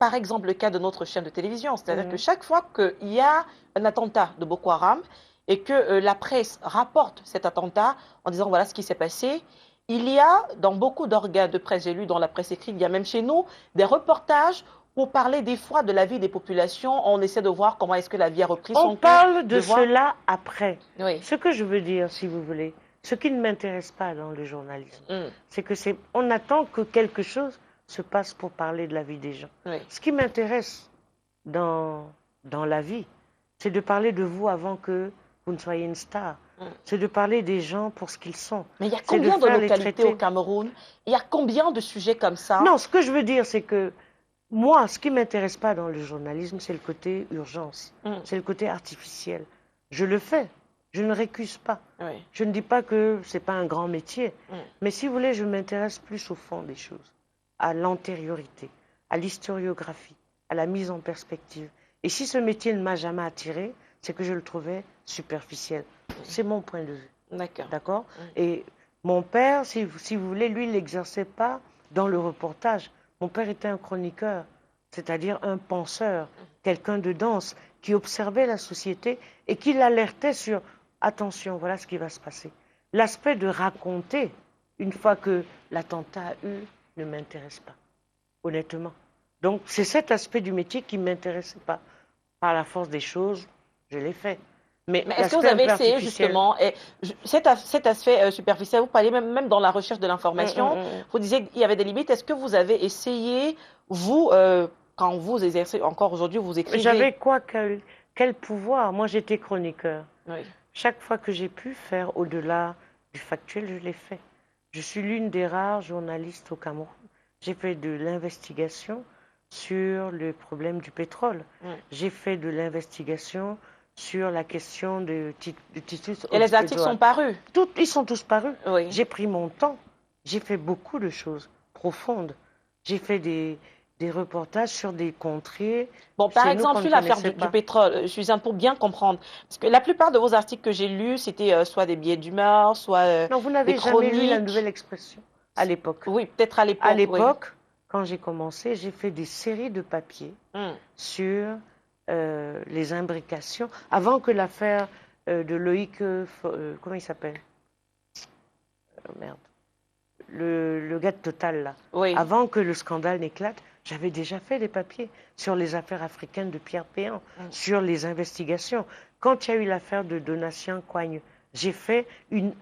par exemple, le cas de notre chaîne de télévision. C'est-à-dire que chaque fois qu'il y a un attentat de Boko Haram et que la presse rapporte cet attentat en disant voilà ce qui s'est passé, il y a dans beaucoup d'organes de presse, j'ai lu dans la presse écrite, il y a même chez nous des reportages pour parler des fois de la vie des populations. On essaie de voir comment est-ce que la vie a repris son cours. On parle de cela après. Oui. Ce que je veux dire, si vous voulez, ce qui ne m'intéresse pas dans le journalisme, c'est que on attend que quelque chose se passe pour parler de la vie des gens. Oui. Ce qui m'intéresse dans la vie, c'est de parler de vous avant que vous ne soyez une star. C'est de parler des gens pour ce qu'ils sont. Mais il y a combien de localités au Cameroun? Il y a combien de sujets comme ça? Non, ce que je veux dire, c'est que moi, ce qui ne m'intéresse pas dans le journalisme, c'est le côté urgence. C'est le côté artificiel. Je le fais. Je ne récuse pas. Oui. Je ne dis pas que ce n'est pas un grand métier. Mais si vous voulez, je m'intéresse plus au fond des choses, à l'antériorité, à l'historiographie, à la mise en perspective. Et si ce métier ne m'a jamais attiré, c'est que je le trouvais superficiel. C'est mon point de vue. D'accord. Et mon père, si vous voulez, lui, il n'exerçait pas dans le reportage. Mon père était un chroniqueur, c'est-à-dire un penseur, quelqu'un de dense, qui observait la société et qui l'alertait sur « attention, voilà ce qui va se passer ». L'aspect de raconter, une fois que l'attentat a eu, ne m'intéresse pas, honnêtement. Donc c'est cet aspect du métier qui ne m'intéressait pas. Par la force des choses, je l'ai fait. Mais est-ce que vous avez essayé justement, cet aspect superficiel, vous parliez même dans la recherche de l'information, vous disiez qu'il y avait des limites. Est-ce que vous avez essayé, vous, quand vous exercez encore aujourd'hui, vous écrivez? J'avais quoi? Quel pouvoir? Moi, j'étais chroniqueur. Oui. Chaque fois que j'ai pu faire au-delà du factuel, je l'ai fait. Je suis l'une des rares journalistes au Cameroun. J'ai fait de l'investigation sur le problème du pétrole. J'ai fait de l'investigation sur la question de Titus. Et les articles sont parus? Ils sont tous parus. Oui. J'ai pris mon temps. J'ai fait beaucoup de choses profondes. J'ai fait des reportages sur des contrées. Bon, par exemple, sur l'affaire du pétrole, Suzanne, pour bien comprendre, parce que la plupart de vos articles que j'ai lus, c'était soit des billets d'humeur, soit non, vous n'avez jamais lu La Nouvelle Expression à l'époque. Oui, peut-être à l'époque. À l'époque, quand j'ai commencé, j'ai fait des séries de papiers sur les imbrications, avant que l'affaire de Loïc, comment il s'appelle? Merde. Le gars de Total, là. Oui. Avant que le scandale n'éclate, j'avais déjà fait des papiers sur les affaires africaines de Pierre Péan, sur les investigations. Quand il y a eu l'affaire de Donatien Coigne, j'ai fait une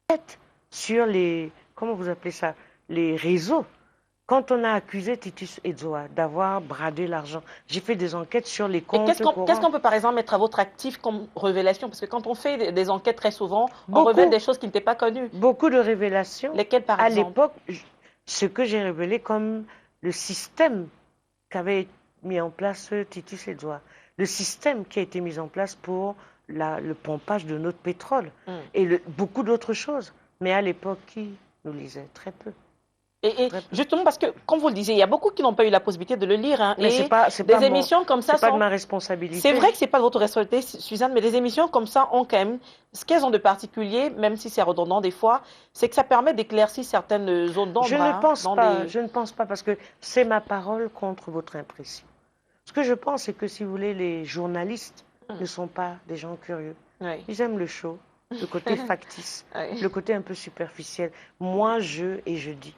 enquête sur les, comment vous appelez ça, les réseaux. Quand on a accusé Titus Edzoa d'avoir bradé l'argent, j'ai fait des enquêtes sur les Et comptes qu'est-ce courants. qu'on peut par exemple mettre à votre actif comme révélation? Parce que quand on fait des enquêtes très souvent, on révèle Beaucoup, des choses qui n'étaient pas connues. beaucoup de révélations. Lesquelles par À exemple? l'époque, ce que j'ai révélé comme le système qu'avait mis en place Titus Edzoa, le système qui a été mis en place pour le pompage de notre pétrole et beaucoup d'autres choses. Mais à l'époque, qui nous lisait? Très peu. Et Très peu. justement parce que, comme vous le disiez, il y a beaucoup qui n'ont pas eu la possibilité de le lire, hein, Mais et c'est des pas mon, émissions comme ça c'est pas de sont... ma C'est responsabilité. vrai que c'est pas de votre responsabilité, Suzanne, mais des émissions comme ça ont quand même... Ce qu'elles ont de particulier, même si c'est redondant des fois, c'est que ça permet d'éclaircir certaines zones Je d'ombre, ne hein, pense dans pas, les... je ne pense pas parce que c'est ma parole contre votre impression. Ce que je pense, c'est que si vous voulez, les journalistes ne sont pas des gens curieux. Oui. Ils aiment le show, le côté factice, Oui. le côté un peu superficiel. Moi, je dis.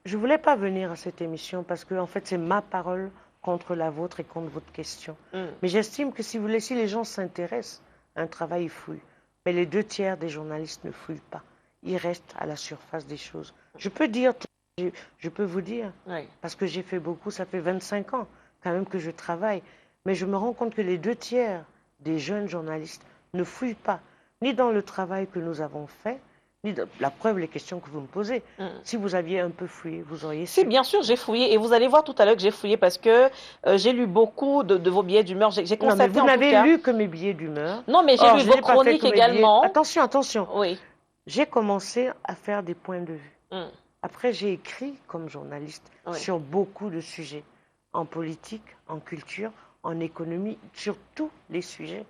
Je ne voulais pas venir à cette émission parce que, en fait, c'est ma parole contre la vôtre et contre votre question. Mais j'estime que si vous laissez les gens s'intéressent à un travail, ils fouillent. Mais les 2 tiers des journalistes ne fouillent pas. Ils restent à la surface des choses. Je peux dire, je peux vous dire, Oui. parce que j'ai fait beaucoup, ça fait 25 ans quand même que je travaille, mais je me rends compte que les 2 tiers des jeunes journalistes ne fouillent pas, ni dans le travail que nous avons fait, ni dans la preuve, les questions que vous me posez. Si vous aviez un peu fouillé, vous auriez su. Si, bien sûr, j'ai fouillé, et vous allez voir tout à l'heure que j'ai fouillé parce que j'ai lu beaucoup de vos billets d'humeur. J'ai Non, mais constaté vous en tout n'avez cas... lu que mes billets d'humeur. Non, mais j'ai Or, lu je vos n'ai pas fait chroniques que mes billets... également. Attention, attention. Oui. J'ai commencé à faire des points de vue. Mm. Après, j'ai écrit comme journaliste Oui. sur beaucoup de sujets, en politique, en culture, en économie, sur tous les sujets.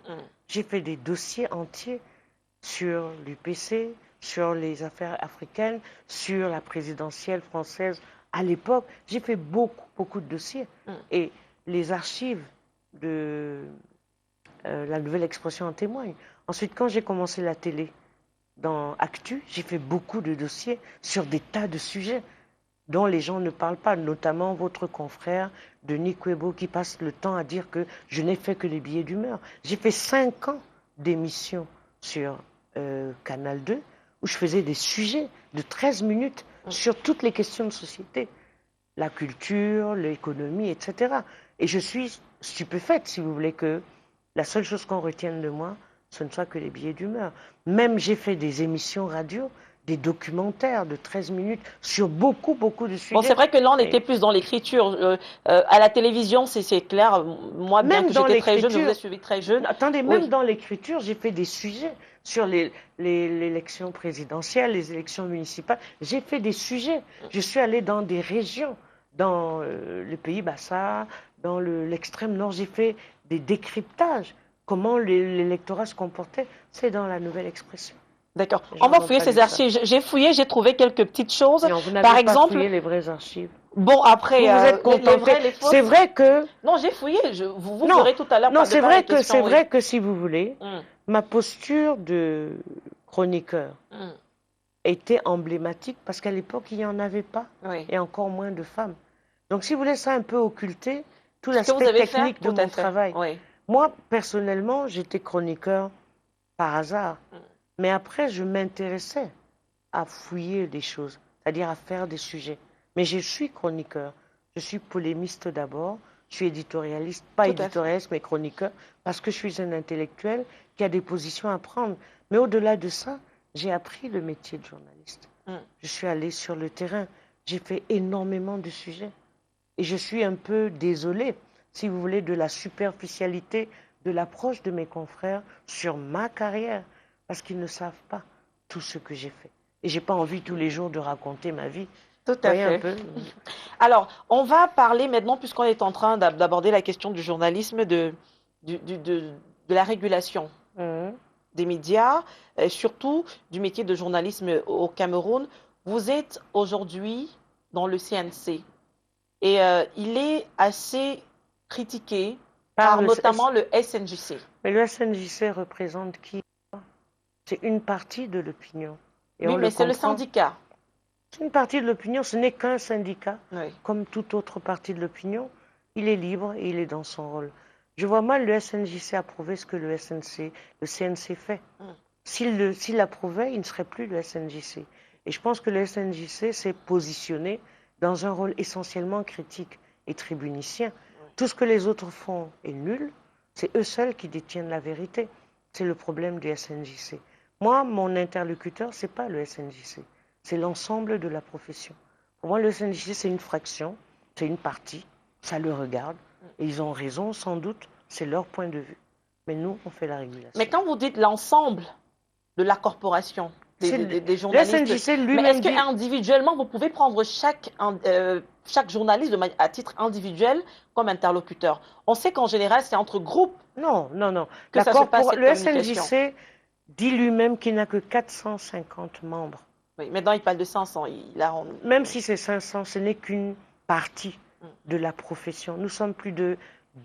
J'ai fait des dossiers entiers sur l'UPC, sur les affaires africaines, sur la présidentielle française à l'époque. J'ai fait beaucoup, beaucoup de dossiers. Et les archives de la Nouvelle Expression en témoignent. Ensuite, quand j'ai commencé la télé, dans Actu, j'ai fait beaucoup de dossiers sur des tas de sujets dont les gens ne parlent pas, notamment votre confrère Denis Kouebo qui passe le temps à dire que je n'ai fait que les billets d'humeur. J'ai fait 5 ans d'émissions sur Canal 2 où je faisais des sujets de 13 minutes sur toutes les questions de société, la culture, l'économie, etc. Et je suis stupéfaite, si vous voulez, que la seule chose qu'on retienne de moi, ce ne soit que les billets d'humeur. Même j'ai fait des émissions radio, des documentaires de 13 minutes sur beaucoup, beaucoup de sujets. Bon, c'est vrai que là, on était plus dans l'écriture. À la télévision, c'est clair. Moi, bien que j'étais très jeune, je vous ai suivi très jeune. Attendez, même dans l'écriture, j'ai fait des sujets sur l'élection présidentielle, les élections municipales. J'ai fait des sujets. Je suis allée dans des régions, dans le pays Bassa, dans l'extrême nord. J'ai fait des décryptages. Comment l'électorat se comportait, c'est dans la Nouvelle Expression. D'accord. On va fouiller ces archives. J'ai fouillé, j'ai trouvé quelques petites choses. Non, vous n'avez pas fouillé les vraies archives. Bon, après, vous êtes contenté. C'est vrai que... Non, j'ai fouillé. Vous verrez tout à l'heure. Non, c'est vrai que si vous voulez, ma posture de chroniqueur était emblématique parce qu'à l'époque, il n'y en avait pas. Et encore moins de femmes. Donc, si vous voulez, ça a un peu occulté tout l'aspect technique de mon travail. Moi, personnellement, j'étais chroniqueur par hasard. Mais après, je m'intéressais à fouiller des choses, c'est-à-dire à faire des sujets. Mais je suis chroniqueur. Je suis polémiste d'abord. Je suis éditorialiste, pas éditorialiste, mais chroniqueur, parce que je suis un intellectuel qui a des positions à prendre. Mais au-delà de ça, j'ai appris le métier de journaliste. Je suis allée sur le terrain. J'ai fait énormément de sujets. Et je suis un peu désolée, si vous voulez, de la superficialité de l'approche de mes confrères sur ma carrière, parce qu'ils ne savent pas tout ce que j'ai fait. Et je n'ai pas envie tous les jours de raconter ma vie. Tout à fait. Un peu. Alors, on va parler maintenant, puisqu'on est en train d'aborder la question du journalisme, de la régulation des médias, et surtout du métier de journalisme au Cameroun. Vous êtes aujourd'hui dans le CNC. Et il est assez critiqué par notamment le SNJC. Mais le SNJC représente qui? C'est une partie de l'opinion. Oui, mais c'est le syndicat. C'est une partie de l'opinion, ce n'est qu'un syndicat. Comme toute autre partie de l'opinion, il est libre et il est dans son rôle. Je vois mal le SNJC approuver ce que le CNC fait. S'il approuvait, il ne serait plus le SNJC. Et je pense que le SNJC s'est positionné dans un rôle essentiellement critique et tribunicien. Tout ce que les autres font est nul. C'est eux seuls qui détiennent la vérité. C'est le problème du SNJC. Moi, mon interlocuteur, ce n'est pas le SNJC. C'est l'ensemble de la profession. Pour moi, le SNJC, c'est une fraction, c'est une partie. Ça le regarde. Et ils ont raison, sans doute. C'est leur point de vue. Mais nous, on fait la régulation. Mais quand vous dites l'ensemble de la corporation, des journalistes, le SNJC mais lui-même est-ce qu'individuellement, vous pouvez prendre chaque journaliste à titre individuel comme interlocuteur? On sait qu'en général, c'est entre groupes. Non. Que ça se passe, cette le communication. SNJC dit lui-même qu'il n'a que 450 membres. Oui, maintenant, il parle de 500. Même si c'est 500, ce n'est qu'une partie de la profession. Nous sommes plus de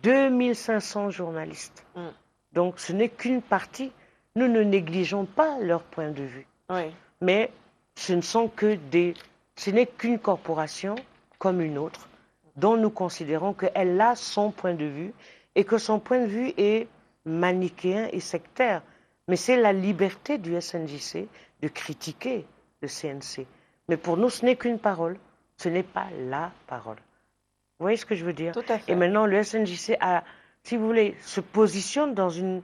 2500 journalistes. Donc, ce n'est qu'une partie. Nous ne négligeons pas leur point de vue. Oui. Mais ce n'est qu'une corporation comme une autre dont nous considérons qu'elle a son point de vue et que son point de vue est manichéen et sectaire. Mais c'est la liberté du SNJC de critiquer le CNC. Mais pour nous, ce n'est qu'une parole, ce n'est pas la parole. Vous voyez ce que je veux dire? Tout à fait. Et maintenant, le SNJC si vous voulez, se positionne dans une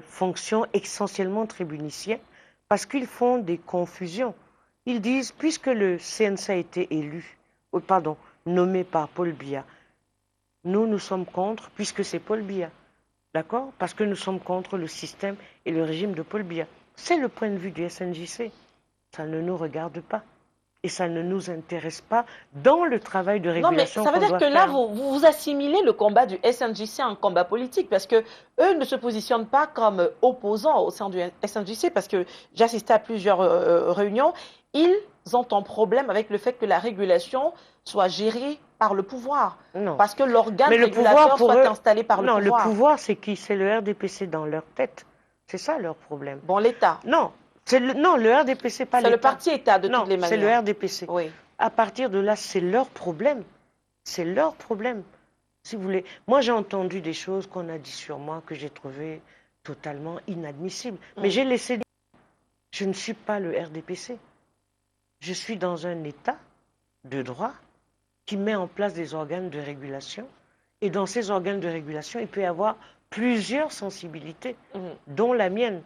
fonction essentiellement tribunicienne parce qu'ils font des confusions. Ils disent, puisque le CNC a été nommé par Paul Biya, nous sommes contre, puisque c'est Paul Biya. D'accord? Parce que nous sommes contre le système et le régime de Paul Biya. C'est le point de vue du SNJC. Ça ne nous regarde pas. Et ça ne nous intéresse pas dans le travail de régulation. Non, mais ça veut dire que là, vous assimilez le combat du SNJC à un combat politique parce que eux ne se positionnent pas comme opposants au sein du SNJC parce que j'ai assisté à plusieurs réunions. Ils ont un problème avec le fait que la régulation soit gérée par le pouvoir. Non. Parce que l'organe régulateur soit installé par le pouvoir. Non, le pouvoir, c'est qui? C'est le RDPC dans leur tête. C'est ça leur problème. Bon, l'État. Non. Le RDPC, pas l'État. C'est le parti-État de toutes les manières. C'est le RDPC. Oui. À partir de là, c'est leur problème. C'est leur problème. Si vous voulez. Moi, j'ai entendu des choses qu'on a dit sur moi que j'ai trouvées totalement inadmissibles. Mais j'ai laissé dire. Je ne suis pas le RDPC. Je suis dans un État de droit qui met en place des organes de régulation. Et dans ces organes de régulation, il peut y avoir plusieurs sensibilités, dont la mienne.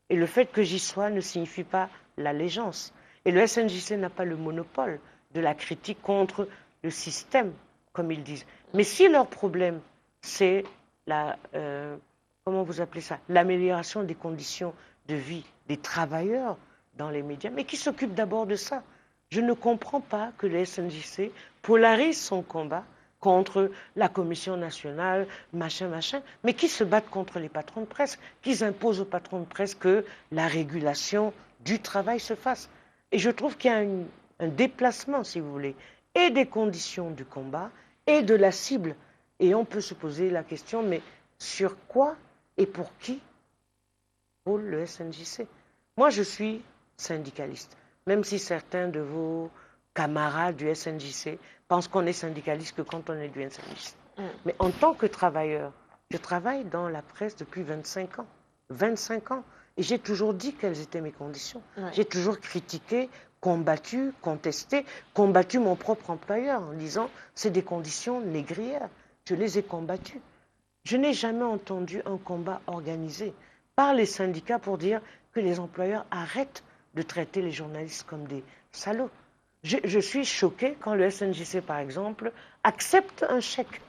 Et le fait que j'y sois ne signifie pas l'allégeance. Et le SNJC n'a pas le monopole de la critique contre le système, comme ils disent. Mais si leur problème, c'est comment vous appelez ça, l'amélioration des conditions de vie des travailleurs dans les médias, mais qui s'occupe d'abord de ça. Je ne comprends pas que le SNJC polarise son combat contre la Commission nationale, machin, mais qui se battent contre les patrons de presse, qui imposent aux patrons de presse que la régulation du travail se fasse. Et je trouve qu'il y a un déplacement, si vous voulez, et des conditions du combat, et de la cible. Et on peut se poser la question, mais sur quoi et pour qui roule le SNJC? Moi, je suis syndicaliste, même si certains de vos camarades du SNJC pensent qu'on est syndicaliste que quand on est du SNJC. Mais en tant que travailleur, je travaille dans la presse depuis 25 ans. 25 ans. Et j'ai toujours dit quelles étaient mes conditions. Ouais. J'ai toujours critiqué, combattu, contesté, combattu mon propre employeur en disant c'est des conditions négrières. Je les ai combattues. Je n'ai jamais entendu un combat organisé par les syndicats pour dire que les employeurs arrêtent de traiter les journalistes comme des salauds. Je suis choquée quand le SNJC, par exemple, accepte un chèque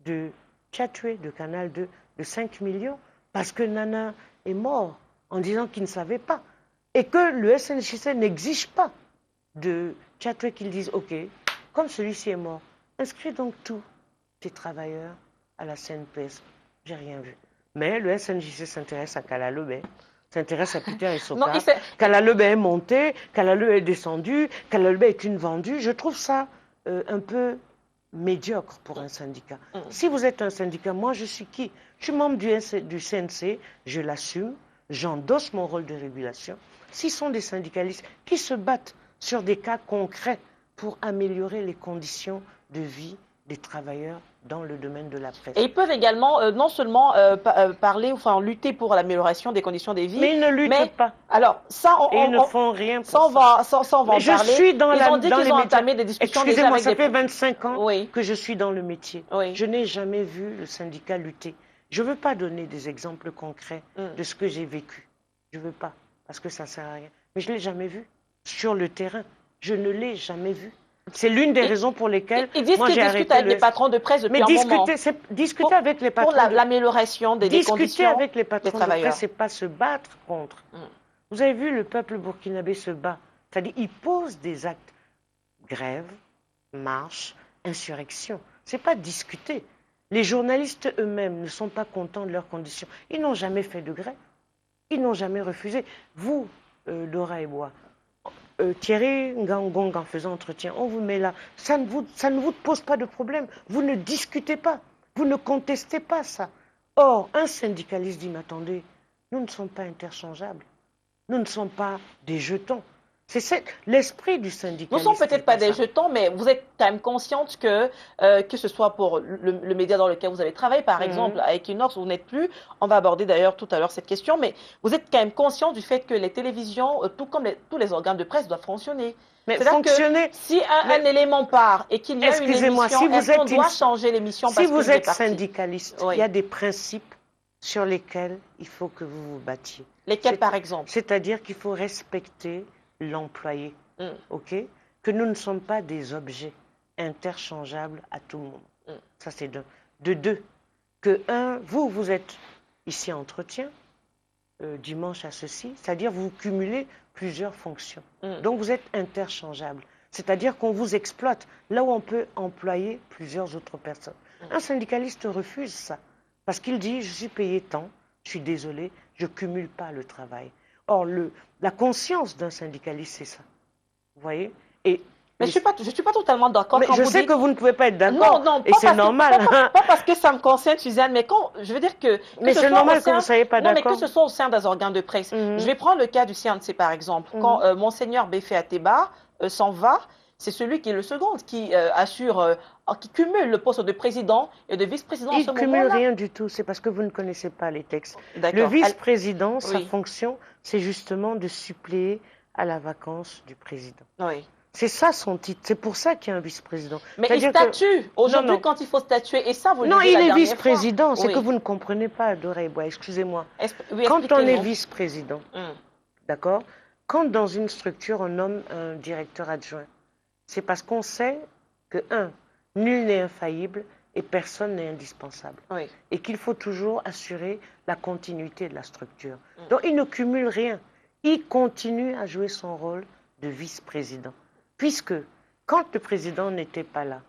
de Tchatoué, de Canal 2, de 5 millions, parce que Nana est mort, en disant qu'il ne savait pas. Et que le SNJC n'exige pas de Tchatoué qu'ils disent, OK, comme celui-ci est mort, inscris donc tous tes travailleurs à la CNPS. J'ai rien vu. Mais le SNJC s'intéresse à Kala Lobé, s'intéresse à Peter Essoka. Kala Lobé est monté, Kala Lobé est descendu, Kala Lobé est une vendue. Je trouve ça un peu médiocre pour un syndicat. Si vous êtes un syndicat, moi je suis qui? Je suis membre du CNC, je l'assume, j'endosse mon rôle de régulation. S'ils sont des syndicalistes qui se battent sur des cas concrets pour améliorer les conditions de vie des travailleurs dans le domaine de la presse. Et ils peuvent également non seulement parler, enfin lutter pour l'amélioration des conditions de vie, mais ils ne luttent pas. Alors, ça, ils ne font rien pour ça. On va en parler. Je suis dans ils ont dit qu'ils ont entamé des discussions déjà avec ça fait 25 ans que je suis dans le métier. Oui. Je n'ai jamais vu le syndicat lutter. Je ne veux pas donner des exemples concrets de ce que j'ai vécu. Je ne veux pas, parce que ça ne sert à rien. Mais je ne l'ai jamais vu sur le terrain. Je ne l'ai jamais vu. C'est l'une des raisons pour lesquelles ils disent qu'ils discutent avec les patrons de presse depuis un moment. Discuter avec les patrons pour l'amélioration des conditions discuter avec les patrons de presse, ce n'est pas se battre contre. Vous avez vu, le peuple burkinabé se bat. C'est-à-dire, il pose des actes. Grève, marche, insurrection. Ce n'est pas discuter. Les journalistes eux-mêmes ne sont pas contents de leurs conditions. Ils n'ont jamais fait de grève. Ils n'ont jamais refusé. Vous, Dora et moi, Thierry Ngangong, en faisant entretien, on vous met là. Ça ne vous pose pas de problème. Vous ne discutez pas. Vous ne contestez pas ça. Or, un syndicaliste dit, mais attendez, nous ne sommes pas interchangeables. Nous ne sommes pas des jetons. C'est l'esprit du syndicalisme. Nous ne sommes peut-être pas des jetons, mais vous êtes quand même consciente que ce soit pour le média dans lequel vous avez travaillé, par exemple, à Equinox, vous n'êtes plus. On va aborder d'ailleurs tout à l'heure cette question, mais vous êtes quand même consciente du fait que les télévisions, tout comme tous les organes de presse, doivent fonctionner. Mais fonctionner. Que si un élément part et qu'il y a une émission, est-ce qu'on doit changer l'émission parce que vous êtes syndicaliste, il y a des principes sur lesquels il faut que vous vous battiez. Lesquels, par exemple? C'est-à-dire qu'il faut respecter l'employé, ok? Que nous ne sommes pas des objets interchangeables à tout moment. Ça, c'est d'un. De deux, que vous êtes ici à entretien, dimanche à ceci, c'est-à-dire vous cumulez plusieurs fonctions. Donc, vous êtes interchangeables. C'est-à-dire qu'on vous exploite là où on peut employer plusieurs autres personnes. Un syndicaliste refuse ça parce qu'il dit, je suis payé tant, je suis désolé, je ne cumule pas le travail. Or, la conscience d'un syndicaliste, c'est ça. Vous voyez? Mais je ne suis pas totalement d'accord. Je sais que vous ne pouvez pas être d'accord. Non, et c'est normal. Pas parce que ça me concerne, Suzanne, mais je veux dire que. Mais c'est normal que vous ne soyez pas d'accord. Non, mais que ce soit au sein des organes de presse. Je vais prendre le cas du CNC, par exemple. Quand Monseigneur Béfé Ateba s'en va, c'est celui qui est le second, qui qui cumule le poste de président et de vice-président. Il ne cumule rien du tout, c'est parce que vous ne connaissez pas les textes. Le vice-président, sa fonction, c'est justement de suppléer à la vacance du président. Oui. C'est ça son titre, c'est pour ça qu'il y a un vice-président. Mais il statue aujourd'hui quand il faut statuer, et ça vous le dites. Non, il est vice-président, c'est que vous ne comprenez pas, Dora Eboye, excusez-moi. Quand on est vice-président, d'accord, quand dans une structure on nomme un directeur adjoint, c'est parce qu'on sait que, nul n'est infaillible et personne n'est indispensable. Et qu'il faut toujours assurer la continuité de la structure. Donc, il ne cumule rien. Il continue à jouer son rôle de vice-président. Puisque, quand le président n'était pas là,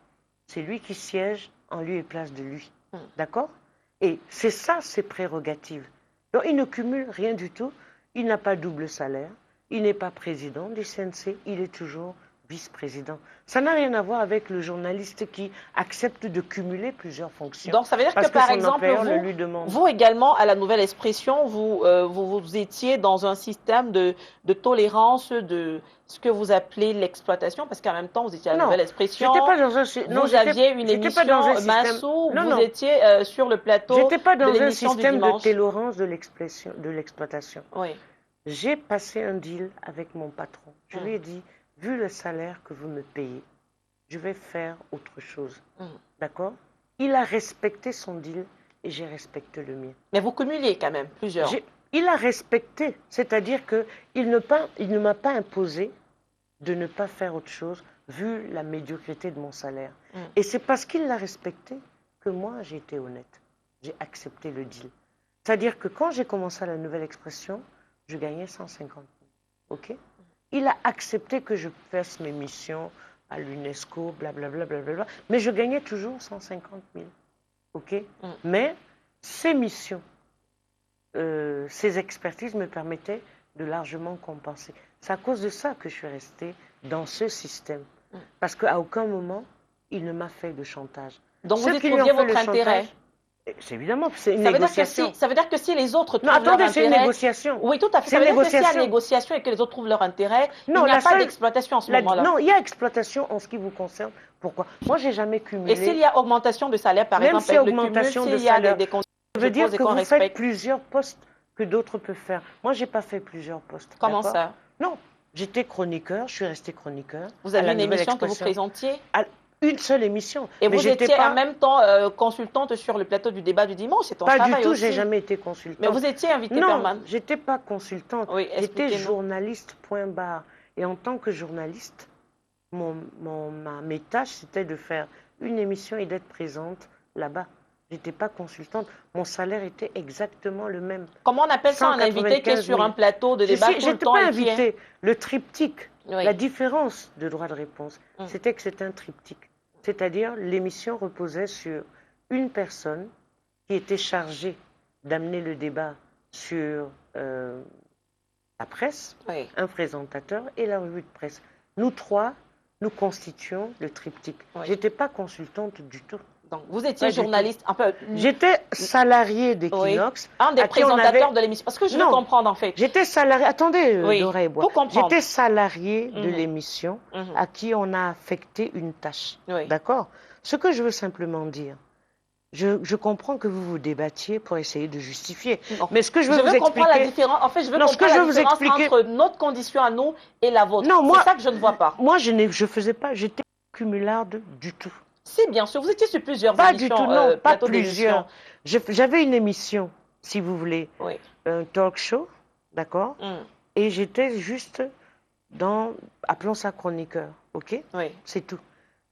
c'est lui qui siège en lieu et place de lui. D'accord? Et c'est ça, ses prérogatives. Donc, il ne cumule rien du tout. Il n'a pas double salaire. Il n'est pas président du CNC. Il est toujours vice-président. Ça n'a rien à voir avec le journaliste qui accepte de cumuler plusieurs fonctions. Donc, ça veut dire que, par exemple, vous également, à la Nouvelle Expression, vous étiez dans un système de tolérance de ce que vous appelez l'exploitation, parce qu'en même temps, vous étiez à la Nouvelle Expression. Pas dans un, vous aviez une émission Massou, vous étiez sur le plateau de l'émission du dimanche. J'étais pas dans un système de tolérance de l'exploitation. Oui. J'ai passé un deal avec mon patron. Je lui ai dit, vu le salaire que vous me payez, je vais faire autre chose. D'accord? Il a respecté son deal et j'ai respecté le mien. Mais vous cumuliez quand même plusieurs. Il a respecté, c'est-à-dire qu'il ne m'a pas imposé de ne pas faire autre chose vu la médiocrité de mon salaire. Et c'est parce qu'il l'a respecté que moi, j'ai été honnête. J'ai accepté le deal. C'est-à-dire que quand j'ai commencé à la Nouvelle Expression, je gagnais 150 000. OK? Il a accepté que je fasse mes missions à l'UNESCO, blablabla, blablabla, mais je gagnais toujours 150 000. OK? Mais ces missions, ces expertises me permettaient de largement compenser. C'est à cause de ça que je suis restée dans ce système. Parce qu'à aucun moment, il ne m'a fait de chantage. Donc vous y trouviez votre intérêt? C'est évidemment, c'est une Ça veut dire que négociation. ça veut dire que si les autres Non, trouvent leur attendez, c'est une intérêt, négociation. oui, tout à fait. C'est Ça une veut dire que s'il y a négociation. négociation et que les autres trouvent leur intérêt, il Non, n'y a la pas seule, d'exploitation en ce moment-là. non, il y a exploitation en ce qui vous concerne. Pourquoi? Moi, j'ai jamais Et s'il y cumulé, a augmentation de salaire, par même exemple, s'il y a avec le cumul, augmentation de s'il y a salaire, des conditions ça que veut je pose dire et que qu'on vous faites respecte, plusieurs postes que d'autres peuvent faire. Moi, j'ai pas fait plusieurs postes, comment d'accord? ça? Non, j'étais chroniqueur, je suis resté chroniqueur Vous à aviez la une Nouvelle émission que vous Expression. présentiez À une seule émission, et mais vous j'étais étiez en pas, même temps consultante sur le plateau du débat du dimanche, c'est ton pas du travail tout, j'ai aussi. jamais été Mais consultante. vous étiez invité Non, permanent. j'étais pas consultante, Oui, j'étais expliquez-nous. journaliste, point barre. Et en tant que journaliste, mes tâches, c'était de faire une émission et d'être présente là-bas. J'étais pas consultante. Mon salaire était exactement le même. Comment on appelle ça un invité qui est 195 sur 000. un plateau de débat tout le J'étais temps pas et qui est... invitée. Le triptyque, Oui. la différence de droit de réponse, Mm. c'était que c'était un triptyque. C'est-à-dire, l'émission reposait sur une personne qui était chargée d'amener le débat sur la presse, Oui. un présentateur et la revue de presse. Nous trois, nous constituions le triptyque. Oui. J'étais pas consultante du tout. Donc, vous étiez Pas du journaliste, un peu... J'étais salarié Oui, d'Equinox. un des à qui on présentateurs avait- de l'émission. Parce que je veux Non. comprendre, en fait. J'étais salarié, attendez, Oui, Dora et Bois. pour comprendre. J'étais salarié de Mhm. l'émission Mhm. à qui on a affecté une tâche. Oui. D'accord? Ce que je veux simplement dire, je comprends que vous vous débattiez pour essayer de justifier. Non. Mais ce que je veux Je vous veux comprendre la expliquer, différence. En fait, je veux Non, ce que comprendre je la veux vous différence expliquer- entre notre condition à nous et la vôtre. Non, moi- C'est ça que je ne vois pas. moi je faisais pas, j'étais cumularde du tout. Si, bien sûr, vous étiez sur plusieurs Pas émissions, du tout, non, pas plateaux d'émissions. plusieurs. J'avais une émission, si vous voulez, Oui. un talk show, d'accord? Mm. Et j'étais juste dans, appelons ça chroniqueur, ok? Oui. C'est tout.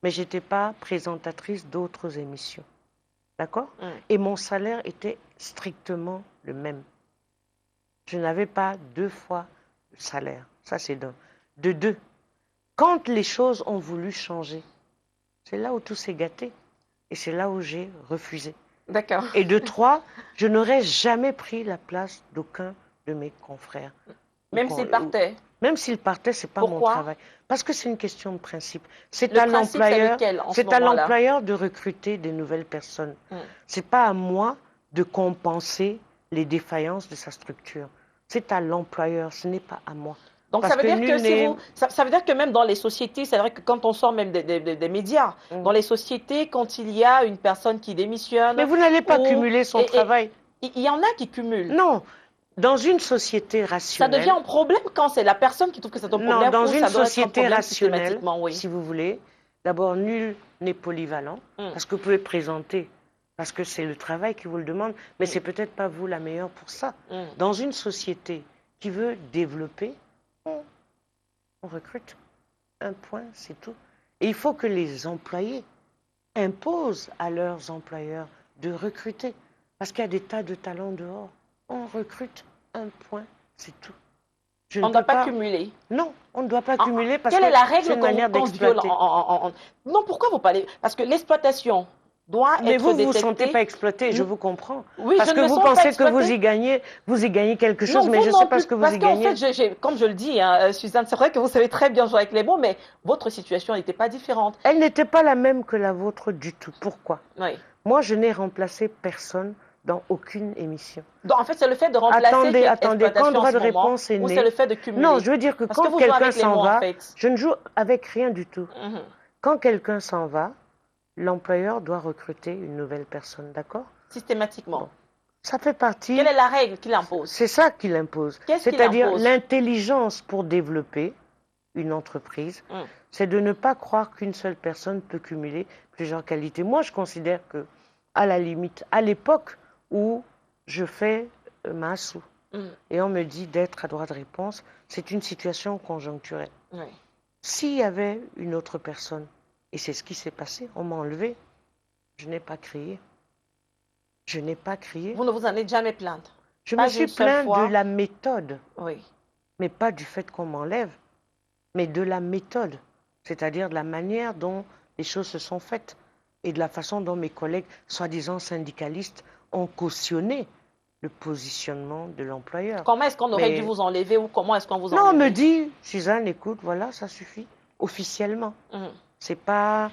Mais je n'étais pas présentatrice d'autres émissions. D'accord? Mm. Et mon salaire était strictement le même. Je n'avais pas 2 fois le salaire. Ça, c'est d'un. De 2. Quand les choses ont voulu changer, c'est là où tout s'est gâté. Et c'est là où j'ai refusé. D'accord. Et de 3, je n'aurais jamais pris la place d'aucun de mes confrères. Même s'il partait. Même s'il partait, ce n'est pas mon Pourquoi? travail. Parce que c'est une question de principe. C'est Le à principe, c'est l'employeur. lequel en ce C'est à moment-là? l'employeur de recruter des nouvelles personnes. Mm. C'est pas à moi de compenser les défaillances de sa structure. C'est à l'employeur, ce n'est pas à moi. Donc Parce ça veut dire que nul si n'est- vous, ça veut dire que même dans les sociétés, c'est vrai que quand on sort même des médias, Mm. dans les sociétés, quand il y a une personne qui démissionne, Mais vous n'allez pas ou- cumuler son et- travail. il y en a qui cumulent. Non. Dans une société Ça rationnelle. devient un problème quand c'est la personne qui trouve que c'est un Non, problème dans ou une ça doit être un société problème rationnelle, systématiquement, oui. si vous voulez, d'abord, nul n'est polyvalent, Mm. parce que vous pouvez présenter, parce que c'est le travail qui vous le demande, mais Mm. c'est peut-être pas vous la meilleure pour ça. Mm. Dans une société qui veut développer, on recrute. Un point, c'est tout. Et il faut que les employés imposent à leurs employeurs de recruter, parce qu'il y a des tas de talents dehors. On recrute, un point, c'est tout. Je On ne peux doit pas cumuler. Non, on ne doit pas Ah, cumuler parce quelle que est la c'est règle une manière qu'on viole d'exploiter. Non, pourquoi vous parlez? Parce que l'exploitation doit Mais être vous ne vous détectée. sentez pas exploité, je Mm. vous comprends. Oui, Parce je que ne me vous sens pas pensez que vous exploitée. y gagnez quelque chose, Non, mais vous je ne non sais pas plus, ce que vous parce y qu'en gagnez. fait, comme je le dis, hein, Suzanne, c'est vrai que vous savez très bien jouer avec les mots, mais votre situation n'était pas différente. Elle n'était pas la même que la vôtre du tout. Pourquoi? Oui. Moi, je n'ai remplacé personne dans aucune émission. Donc, en fait, c'est le fait de remplacer Attendez, qui est attendez, quand exploitation en droit ce de moment, réponse est ou né... c'est le fait de cumuler? Non, je veux dire que Parce que quand vous jouez quelqu'un avec les s'en mots, en va, fait. je ne joue avec rien du tout. Mhm. Quand quelqu'un s'en va, l'employeur doit recruter une nouvelle personne, d'accord? Systématiquement. Bon. Ça fait partie... Quelle est la règle qu'il impose? C'est ça qu'il impose. Qu'est-ce qu'il C'est-à-dire impose? l'intelligence pour développer une entreprise, Mm. c'est de ne pas croire qu'une seule personne peut cumuler plusieurs qualités. Moi, je considère que, à la limite, à l'époque où je fais ma sou Mm. et on me dit d'être à droit de réponse, c'est une situation conjoncturelle. Oui. S'il y avait une autre personne, et c'est ce qui s'est passé, on m'a enlevé, je n'ai pas crié. Je n'ai pas crié. Vous ne vous en êtes jamais plainte? Je pas me suis une seule plaint fois. de la méthode, Oui. mais pas du fait qu'on m'enlève, mais de la méthode, c'est-à-dire de la manière dont les choses se sont faites et de la façon dont mes collègues, soi-disant syndicalistes, ont cautionné le positionnement de l'employeur. Comment est-ce qu'on aurait Mais- dû vous enlever ou comment est-ce qu'on vous Non, on me enlève? dit, Suzanne, écoute, voilà, ça suffit, officiellement. Mhm. C'est pas...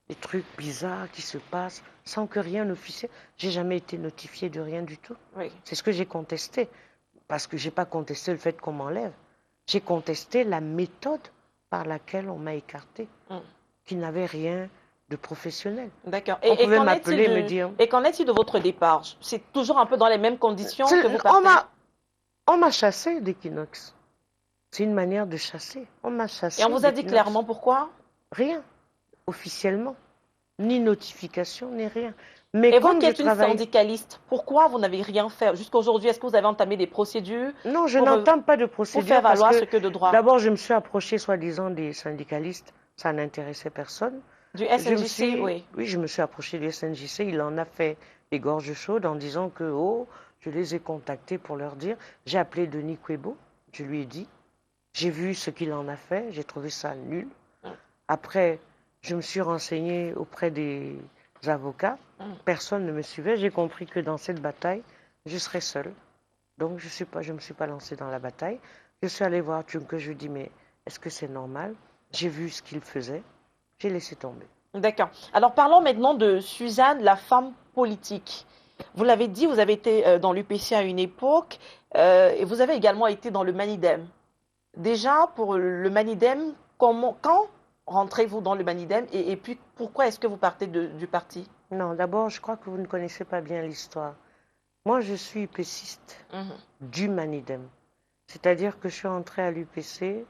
des trucs bizarres qui se passent sans que rien n'officiel. J'ai jamais été notifiée de rien du tout. Oui. C'est ce que j'ai contesté. Parce que j'ai pas contesté le fait qu'on m'enlève. J'ai contesté la méthode par laquelle on m'a écartée, qui n'avait rien de professionnel. D'accord. On pouvait m'appeler et me dire... Et qu'en est-il de votre départ? C'est toujours un peu dans les mêmes conditions que vous partez? On m'a chassé d'Equinox. C'est une manière de chasser. On m'a chassé. Et on vous a dit clairement pourquoi? Rien, officiellement. Ni notification, ni rien. Mais et vous qui êtes une syndicaliste, pourquoi vous n'avez rien fait jusqu'à aujourd'hui? Est-ce que vous avez entamé des procédures? Non, je n'entame pas de procédures. Pour faire valoir ce que de droit. D'abord, je me suis approchée soi-disant des syndicalistes. Ça n'intéressait personne. Du SNJC, oui. Oui, je me suis approchée du SNJC. Il en a fait des gorges chaudes en disant que, oh, je les ai contactés pour leur dire. J'ai appelé Denis Kouébo. Je lui ai dit. J'ai vu ce qu'il en a fait. J'ai trouvé ça nul. Après, je me suis renseignée auprès des avocats. Personne ne me suivait. J'ai compris que dans cette bataille, je serais seule. Donc, je ne me suis pas lancée dans la bataille. Je suis allée voir Tchunke. Je lui ai dit, mais est-ce que c'est normal? J'ai vu ce qu'il faisait. J'ai laissé tomber. D'accord. Alors, parlons maintenant de Suzanne, la femme politique. Vous l'avez dit, vous avez été dans l'UPC à une époque et vous avez également été dans le Manidem. Déjà, pour le Manidem, quand rentrez-vous dans le Manidem et puis pourquoi est-ce que vous partez du parti? Non, d'abord, je crois que vous ne connaissez pas bien l'histoire. Moi, je suis UPCiste du Manidem. C'est-à-dire que je suis entrée à l'UPC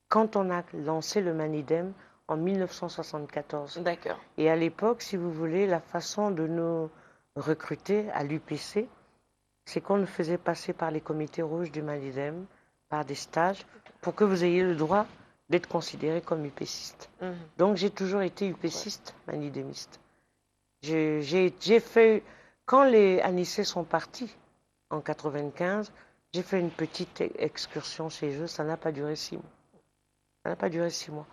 quand on a lancé le Manidem en 1974. D'accord. Et à l'époque, si vous voulez, la façon de nous recruter à l'UPC, c'est qu'on nous faisait passer par les comités rouges du Manidem, par des stages, pour que vous ayez le droit d'être considéré comme UPCiste. Donc j'ai toujours été UPCiste, manidémiste. J'ai fait, quand les Anissés sont partis en 95, j'ai fait une petite excursion chez eux, ça n'a pas duré 6 mois. Ça n'a pas duré 6 mois,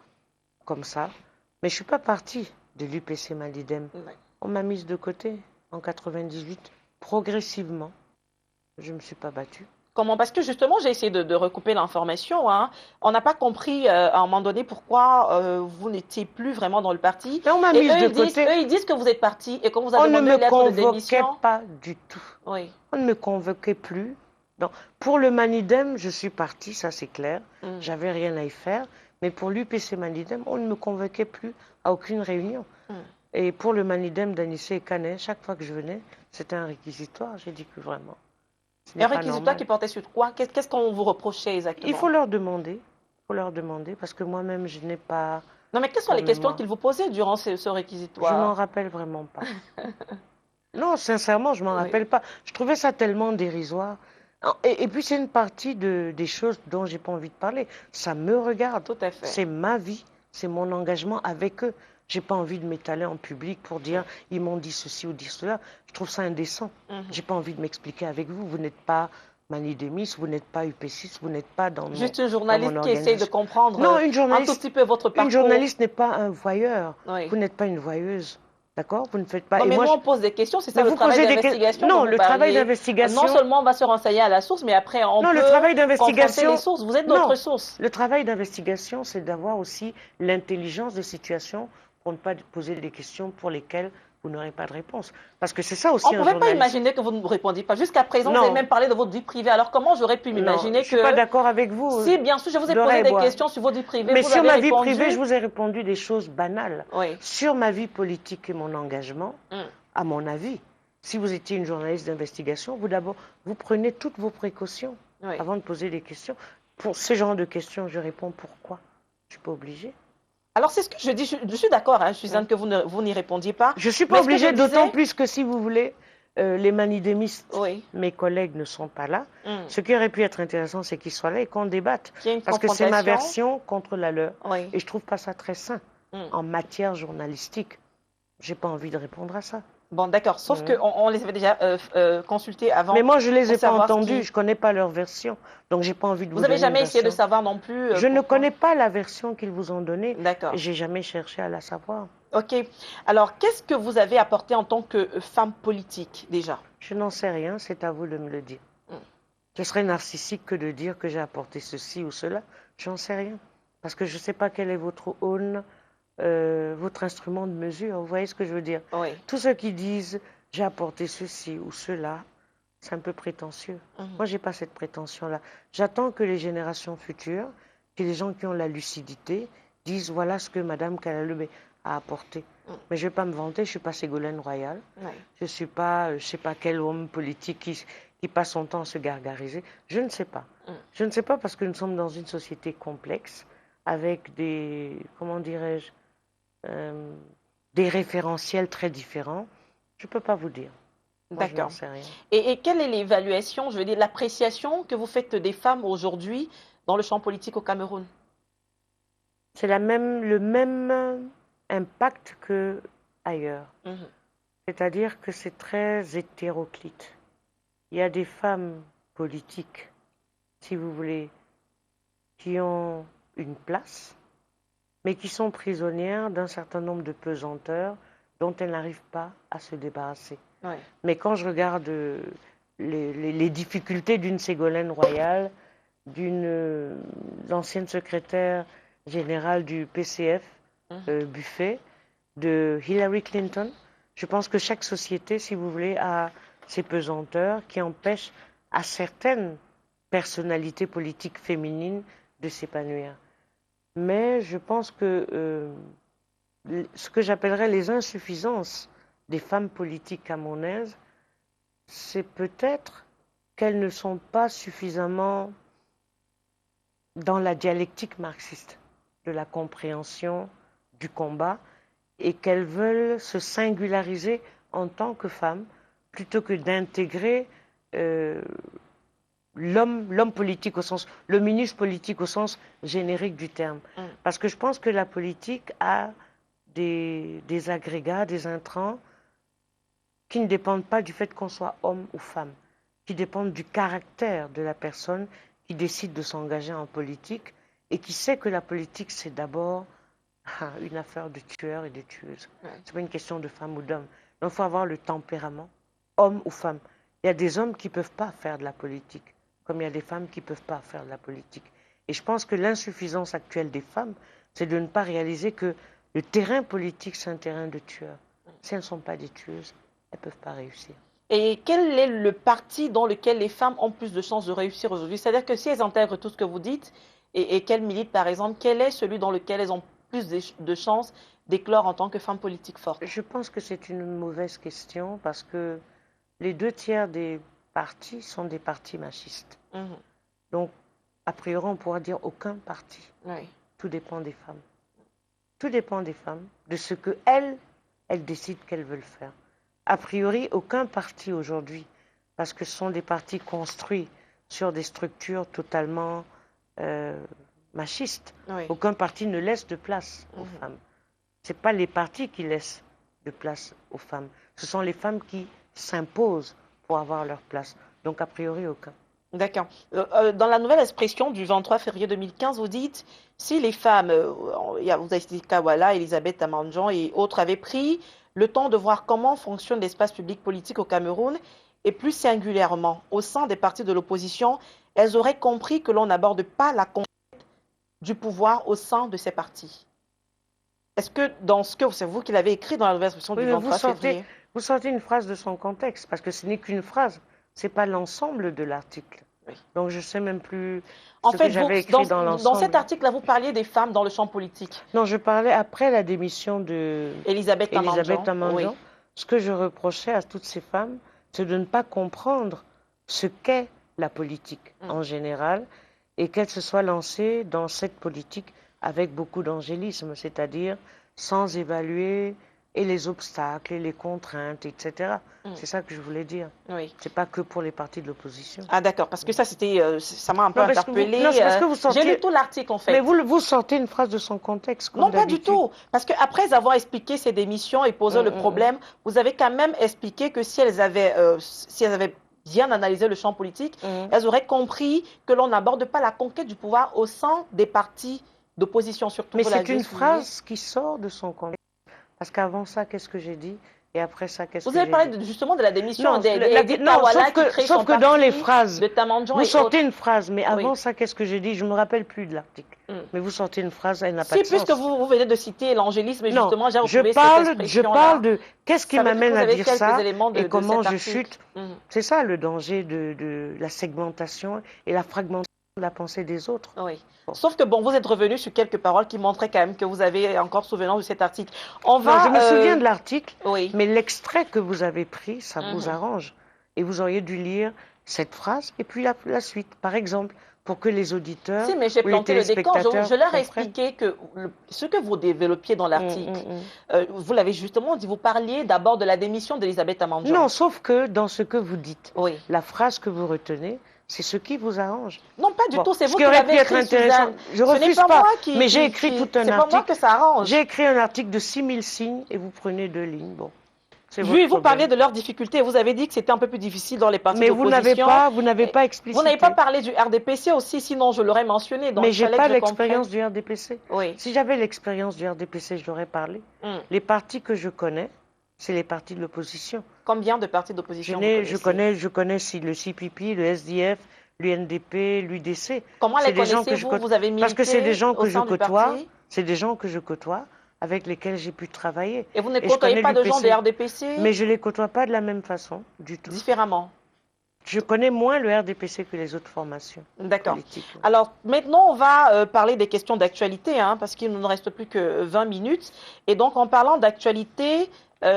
comme ça. Mais je ne suis pas partie de l'UPC Manidem. On m'a mise de côté en 98, progressivement. Je ne me suis pas battue. Comment? Parce que justement, j'ai essayé de recouper l'information. Hein. On n'a pas compris à un moment donné pourquoi vous n'étiez plus vraiment dans le parti. Mais on m'a mise de côté. Eux, ils disent que vous êtes parti et qu'on vous a demandé une lettre de démission. On ne me convoquait pas du tout. Oui. On ne me convoquait plus. Donc, pour le Manidem, je suis partie, ça c'est clair. J'avais rien à y faire. Mais pour l'UPC Manidem, on ne me convoquait plus à aucune réunion. Et pour le Manidem d'Anissé et Canet, chaque fois que je venais, c'était un réquisitoire. J'ai dit que vraiment. Un réquisitoire qui portait sur quoi? Qu'est-ce qu'on vous reprochait exactement? Il faut leur demander. Il faut leur demander parce que moi-même, je n'ai pas... Non, mais quelles sont les questions qu'ils vous posaient durant ce réquisitoire? Je m'en rappelle vraiment pas. Non, sincèrement, je m'en rappelle pas. Je trouvais ça tellement dérisoire. Et puis, c'est une partie des choses dont j'ai pas envie de parler. Ça me regarde. Tout à fait. C'est ma vie. C'est mon engagement avec eux. J'ai pas envie de m'étaler en public pour dire ils m'ont dit ceci ou dit cela. Je trouve ça indécent. J'ai pas envie de m'expliquer avec vous. Vous n'êtes pas manidémiste, vous n'êtes pas UPCiste, vous n'êtes pas dans Juste une journaliste qui essaie de comprendre une journaliste, un tout petit peu votre parcours. Une journaliste n'est pas un voyeur. Oui. Vous n'êtes pas une voyeuse. D'accord? Vous ne faites pas... Non, mais moi, on pose des questions, c'est ça le travail d'investigation. Non, le travail d'investigation... Non seulement on va se renseigner à la source, mais après on peut le travail d'investigation, les sources. Vous êtes notre source. Le travail d'investigation, c'est d'avoir aussi l'intelligence de situation pour ne pas poser des questions pour lesquelles vous n'aurez pas de réponse. Parce que c'est ça aussi on ne pouvait pas imaginer que vous ne répondiez pas. Jusqu'à présent, vous avez même parlé de votre vie privée. Alors comment j'aurais pu m'imaginer que... Je ne suis pas d'accord avec vous. Si, bien sûr, je vous ai posé des questions sur votre vie privée. Mais sur ma vie privée, je vous ai répondu des choses banales. Oui. Sur ma vie politique et mon engagement, à mon avis, si vous étiez une journaliste d'investigation, vous prenez toutes vos précautions avant de poser des questions. Pour ce genre de questions, je réponds pourquoi. Je ne suis pas obligée. Alors, c'est ce que je dis. Je suis d'accord, hein, Suzanne, que vous n'y répondiez pas. Je ne suis pas obligée, d'autant plus que si vous voulez, les manidémistes, mes collègues ne sont pas là. Ce qui aurait pu être intéressant, c'est qu'ils soient là et qu'on débatte. Parce que c'est ma version contre la leur. Et je ne trouve pas ça très sain en matière journalistique. Je n'ai pas envie de répondre à ça. Bon, d'accord. Sauf qu'on les avait déjà consultés avant. Mais moi, je ne les ai pas entendus. Je ne connais pas leur version. Donc, je n'ai pas envie de vous donner. Vous n'avez jamais essayé de savoir non plus Je ne connais pas la version qu'ils vous ont donnée. D'accord. Et je n'ai jamais cherché à la savoir. OK. Alors, qu'est-ce que vous avez apporté en tant que femme politique, déjà? Je n'en sais rien. C'est à vous de me le dire. Ce serait narcissique que de dire que j'ai apporté ceci ou cela. Je n'en sais rien. Parce que je ne sais pas quelle est votre aune votre instrument de mesure. Vous voyez ce que je veux dire? Oui. Tous ceux qui disent j'ai apporté ceci ou cela, c'est un peu prétentieux. Moi, j'ai pas cette prétention-là. J'attends que les générations futures, que les gens qui ont la lucidité, disent voilà ce que Madame Kalalebe a apporté. Mais je vais pas me vanter, je suis pas Ségolène Royal. Oui. Je suis pas, je sais pas quel homme politique qui passe son temps à se gargariser. Je ne sais pas. Je ne sais pas parce que nous sommes dans une société complexe avec des, comment dirais-je, des référentiels très différents. Je peux pas vous dire. Moi, je n'en D'accord. sais rien. Et quelle est l'évaluation, je veux dire, l'appréciation que vous faites des femmes aujourd'hui dans le champ politique au Cameroun? C'est le même impact que ailleurs. C'est-à-dire que c'est très hétéroclite. Il y a des femmes politiques, si vous voulez, qui ont une place, mais qui sont prisonnières d'un certain nombre de pesanteurs dont elles n'arrivent pas à se débarrasser. Oui. Mais quand je regarde les difficultés d'une Ségolène Royal, d'une ancienne secrétaire générale du PCF, Buffet, de Hillary Clinton, je pense que chaque société, si vous voulez, a ses pesanteurs qui empêchent à certaines personnalités politiques féminines de s'épanouir. Mais je pense que ce que j'appellerais les insuffisances des femmes politiques camerounaises, c'est peut-être qu'elles ne sont pas suffisamment dans la dialectique marxiste de la compréhension du combat et qu'elles veulent se singulariser en tant que femmes plutôt que d'intégrer l'homme politique au sens, le ministre politique au sens générique du terme. Parce que je pense que la politique a des agrégats, des intrants qui ne dépendent pas du fait qu'on soit homme ou femme, qui dépendent du caractère de la personne qui décide de s'engager en politique et qui sait que la politique, c'est d'abord une affaire de tueurs et de tueuses. C'est pas une question de femme ou d'homme. Donc, il faut avoir le tempérament, homme ou femme. Il y a des hommes qui ne peuvent pas faire de la politique, comme il y a des femmes qui ne peuvent pas faire de la politique. Et je pense que l'insuffisance actuelle des femmes, c'est de ne pas réaliser que le terrain politique, c'est un terrain de tueurs. Si elles ne sont pas des tueuses, elles ne peuvent pas réussir. Et quel est le parti dans lequel les femmes ont plus de chances de réussir aujourd'hui? C'est-à-dire que si elles intègrent tout ce que vous dites et qu'elles militent, par exemple, quel est celui dans lequel elles ont plus de chances d'éclore en tant que femmes politiques fortes? Je pense que c'est une mauvaise question parce que les 2 tiers des partis sont des partis machistes. Donc, a priori, on pourra dire aucun parti. Oui. Tout dépend des femmes. Tout dépend des femmes, de ce qu'elles décident qu'elles veulent faire. A priori, aucun parti aujourd'hui, parce que ce sont des partis construits sur des structures totalement machistes. Oui. Aucun parti ne laisse de place aux femmes. Ce n'est pas les partis qui laissent de place aux femmes. Ce sont les femmes qui s'imposent pour avoir leur place. Donc, a priori, aucun. D'accord. Dans la nouvelle expression du 23 février 2015, vous dites, si les femmes, vous avez cité Kawala, Elisabeth Amanjan et autres, avaient pris le temps de voir comment fonctionne l'espace public politique au Cameroun, et plus singulièrement au sein des partis de l'opposition, elles auraient compris que l'on n'aborde pas la conquête du pouvoir au sein de ces partis. Est-ce que dans ce que c'est vous qui l'avez écrit dans la nouvelle expression du 23 février? Vous sortez une phrase de son contexte, parce que ce n'est qu'une phrase, ce n'est pas l'ensemble de l'article. Oui. Donc je ne sais même plus ce que j'avais écrit dans l'ensemble. Dans cet article-là, vous parliez des femmes dans le champ politique. Non, je parlais après la démission de Elisabeth Amanjan. Oui. Ce que je reprochais à toutes ces femmes, c'est de ne pas comprendre ce qu'est la politique en général et qu'elles se soient lancées dans cette politique avec beaucoup d'angélisme, c'est-à-dire sans évaluer et les obstacles et les contraintes, etc. C'est ça que je voulais dire. Oui. C'est pas que pour les partis de l'opposition. Ah d'accord, parce que ça c'était, ça m'a un peu interpellée. J'ai lu tout l'article en fait. Mais vous sortez une phrase de son contexte. Non, pas du tout. Parce qu'après avoir expliqué ces démissions et posé le problème, vous avez quand même expliqué que si elles avaient bien analysé le champ politique, elles auraient compris que l'on n'aborde pas la conquête du pouvoir au sein des partis d'opposition surtout. Mais c'est une phrase qui sort de son contexte. Parce qu'avant ça, qu'est-ce que j'ai dit? Et après ça, qu'est-ce Vous que avez j'ai dit? parlé justement de la démission Non, d'Edith non, Tawala qui crée sauf son que dans les parti, phrases, de Tamandjan vous et sortez autres. une phrase, mais avant Oui. ça, qu'est-ce que j'ai dit? Je ne me rappelle plus de l'article. Mais vous sortez une phrase, elle n'a pas Si, de puisque sens. vous venez de citer l'angélisme, Non, justement, j'ai je retrouvé cette parle expression-là. de qu'est-ce qui Ça veut dire que m'amène vous à avez dire quelques ça éléments et de comment cet je article. chute. C'est ça le danger de la segmentation et la fragmentation de la pensée des autres. Oui. Bon. Sauf que, bon, vous êtes revenu sur quelques paroles qui montraient quand même que vous avez encore souvenance de cet article. On va, non, je me souviens de l'article, oui. mais l'extrait que vous avez pris, ça vous arrange. Et vous auriez dû lire cette phrase et puis la suite, par exemple, pour que les auditeurs Si, mais j'ai ou les planté le décor. téléspectateurs Je leur ai comprennent. expliqué que ce que vous développiez dans l'article, vous l'avez justement dit, vous parliez d'abord de la démission d'Elisabeth Tamandjan. Non, sauf que dans ce que vous dites, oui. la phrase que vous retenez, c'est ce qui vous arrange. Non, pas du tout, c'est vous qui qui aurait l'avez pu être écrit, intéressant. Suzanne. Je refuse pas, mais j'ai écrit tout un article. C'est pas moi que ça arrange. J'ai écrit un article de 6000 signes et vous prenez 2 lignes. Bon, vous parliez de leurs difficultés. Vous avez dit que c'était un peu plus difficile dans les partis d'opposition. Mais vous n'avez pas explicité. Vous n'avez pas parlé du RDPC aussi, sinon je l'aurais mentionné. Donc mais je n'ai pas l'expérience du RDPC. Oui. Si j'avais l'expérience du RDPC, je l'aurais parlé. Les partis que je connais, c'est les partis de l'opposition. Combien de partis d'opposition je connais le CPP, le SDF, l'UNDP, l'UDC. Comment les connaissez-vous? Vous avez milité parce que c'est des gens que je côtoie. C'est des gens que je côtoie, avec lesquels j'ai pu travailler. Et vous ne côtoyez pas de gens de RDPC? Mais je ne les côtoie pas de la même façon, du tout. Différemment. Je connais moins le RDPC que les autres formations. D'accord. Alors, maintenant, on va parler des questions d'actualité, hein, parce qu'il ne nous reste plus que 20 minutes. Et donc, en parlant d'actualité,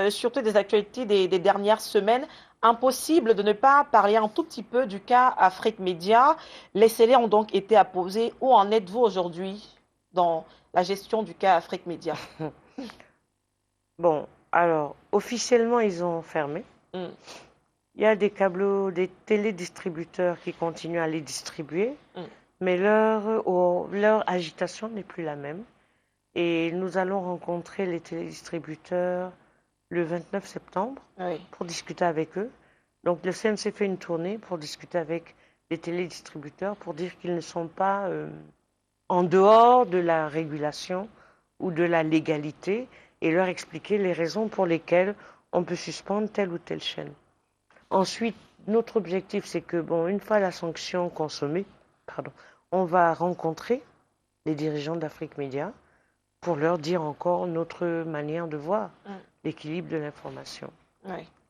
surtout des actualités des dernières semaines, impossible de ne pas parler un tout petit peu du cas Afrique Média. Les scellés ont donc été apposés. Où en êtes-vous aujourd'hui dans la gestion du cas Afrique Média? Bon, alors, officiellement, ils ont fermé. Il y a des câbleaux, des télédistributeurs qui continuent à les distribuer, mais leur agitation n'est plus la même. Et nous allons rencontrer les télédistributeurs le 29 septembre pour discuter avec eux. Donc le CNC fait une tournée pour discuter avec les télédistributeurs pour dire qu'ils ne sont pas en dehors de la régulation ou de la légalité et leur expliquer les raisons pour lesquelles on peut suspendre telle ou telle chaîne. Ensuite, notre objectif, c'est que, bon, une fois la sanction consommée, on va rencontrer les dirigeants d'Afrique Média pour leur dire encore notre manière de voir l'équilibre de l'information.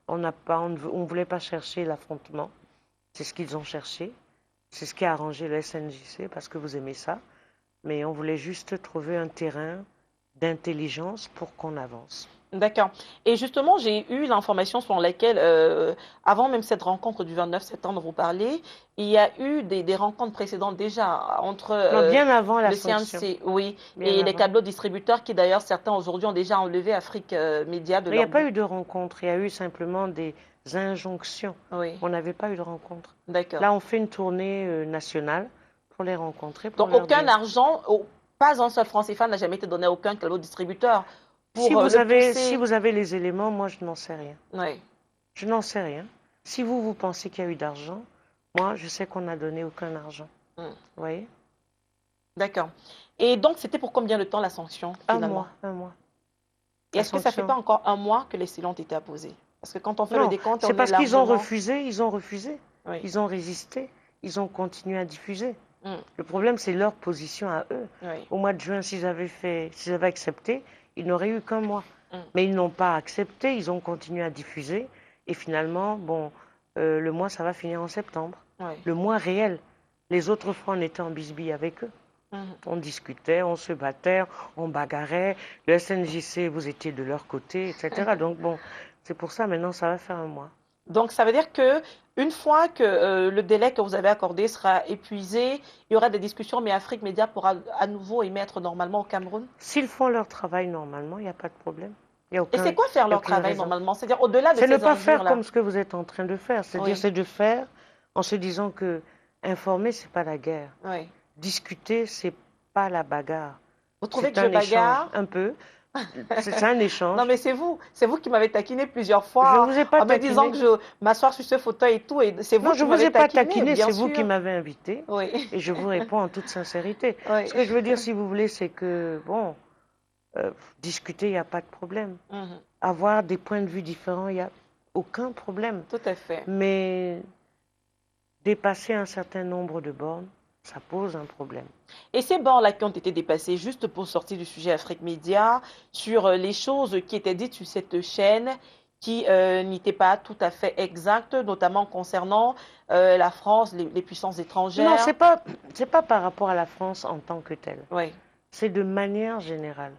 On ne voulait pas chercher l'affrontement. C'est ce qu'ils ont cherché. C'est ce qui a arrangé le SNJC parce que vous aimez ça. Mais on voulait juste trouver un terrain d'intelligence pour qu'on avance. D'accord. Et justement, j'ai eu l'information selon laquelle, avant même cette rencontre du 29 septembre dont vous parlez, il y a eu des rencontres précédentes déjà entre bien avant la le sanction. CNC, oui, bien et avant. Les câbleaux distributeurs qui d'ailleurs, certains aujourd'hui ont déjà enlevé Afrique Média de leur... Il n'y a pas eu de rencontre, il y a eu simplement des injonctions. On n'avait pas eu de rencontre. D'accord. Là, on fait une tournée nationale pour les rencontrer. Donc aucun argent, pas un seul franc CFA n'a jamais été donné à aucun câbleau distributeur. Si vous avez les éléments, moi, je n'en sais rien. Oui. Je n'en sais rien. Si vous pensez qu'il y a eu d'argent, moi, je sais qu'on n'a donné aucun argent. Vous voyez? D'accord. Et donc, c'était pour combien de temps la sanction, finalement? Un mois. Et est-ce que ça ne fait pas encore un mois que les scellés ont été apposés? Parce que quand on fait le décompte, c'est parce qu'ils ont refusé, Oui. Ils ont résisté, ils ont continué à diffuser. Le problème, c'est leur position à eux. Au mois de juin, s'ils avaient accepté, ils n'auraient eu qu'un mois. Mais ils n'ont pas accepté, ils ont continué à diffuser. Et finalement, bon, le mois, ça va finir en septembre. Le mois réel. Les autres fois, on était en bisbille avec eux. On discutait, on se battait, on bagarrait. Le SNJC, vous étiez de leur côté, etc. Donc, bon, c'est pour ça, maintenant, ça va faire un mois. Donc, ça veut dire que une fois que le délai que vous avez accordé sera épuisé, il y aura des discussions, mais Afrique Média pourra à nouveau émettre normalement au Cameroun? S'ils font leur travail normalement, il n'y a pas de problème. Et c'est quoi faire leur travail normalement? C'est-à-dire au-delà de ces enjeux-là. C'est ne pas faire comme ce que vous êtes en train de faire. C'est-à-dire, c'est de faire en se disant que informer, ce n'est pas la guerre. Discuter, ce n'est pas la bagarre. Vous trouvez que je bagarre? Un peu. C'est un échange. Non, mais c'est vous qui m'avez taquiné plusieurs fois je vous ai pas en me disant que je m'asseoir sur ce fauteuil et tout. Et c'est vous qui m'avez taquiné, c'est vous qui m'avez invité. Oui. Et je vous réponds en toute sincérité. Ce que je veux dire, si vous voulez, c'est que, bon, discuter, il n'y a pas de problème. Mhm. Avoir des points de vue différents, il n'y a aucun problème. Tout à fait. Mais dépasser un certain nombre de bornes, ça pose un problème. Et ces bords-là qui ont été dépassés, juste pour sortir du sujet Afrique Média, sur les choses qui étaient dites sur cette chaîne, qui n'étaient pas tout à fait exactes, notamment concernant la France, les puissances Non, étrangères. c'est pas par rapport à la France en tant que telle. Oui. C'est de manière générale.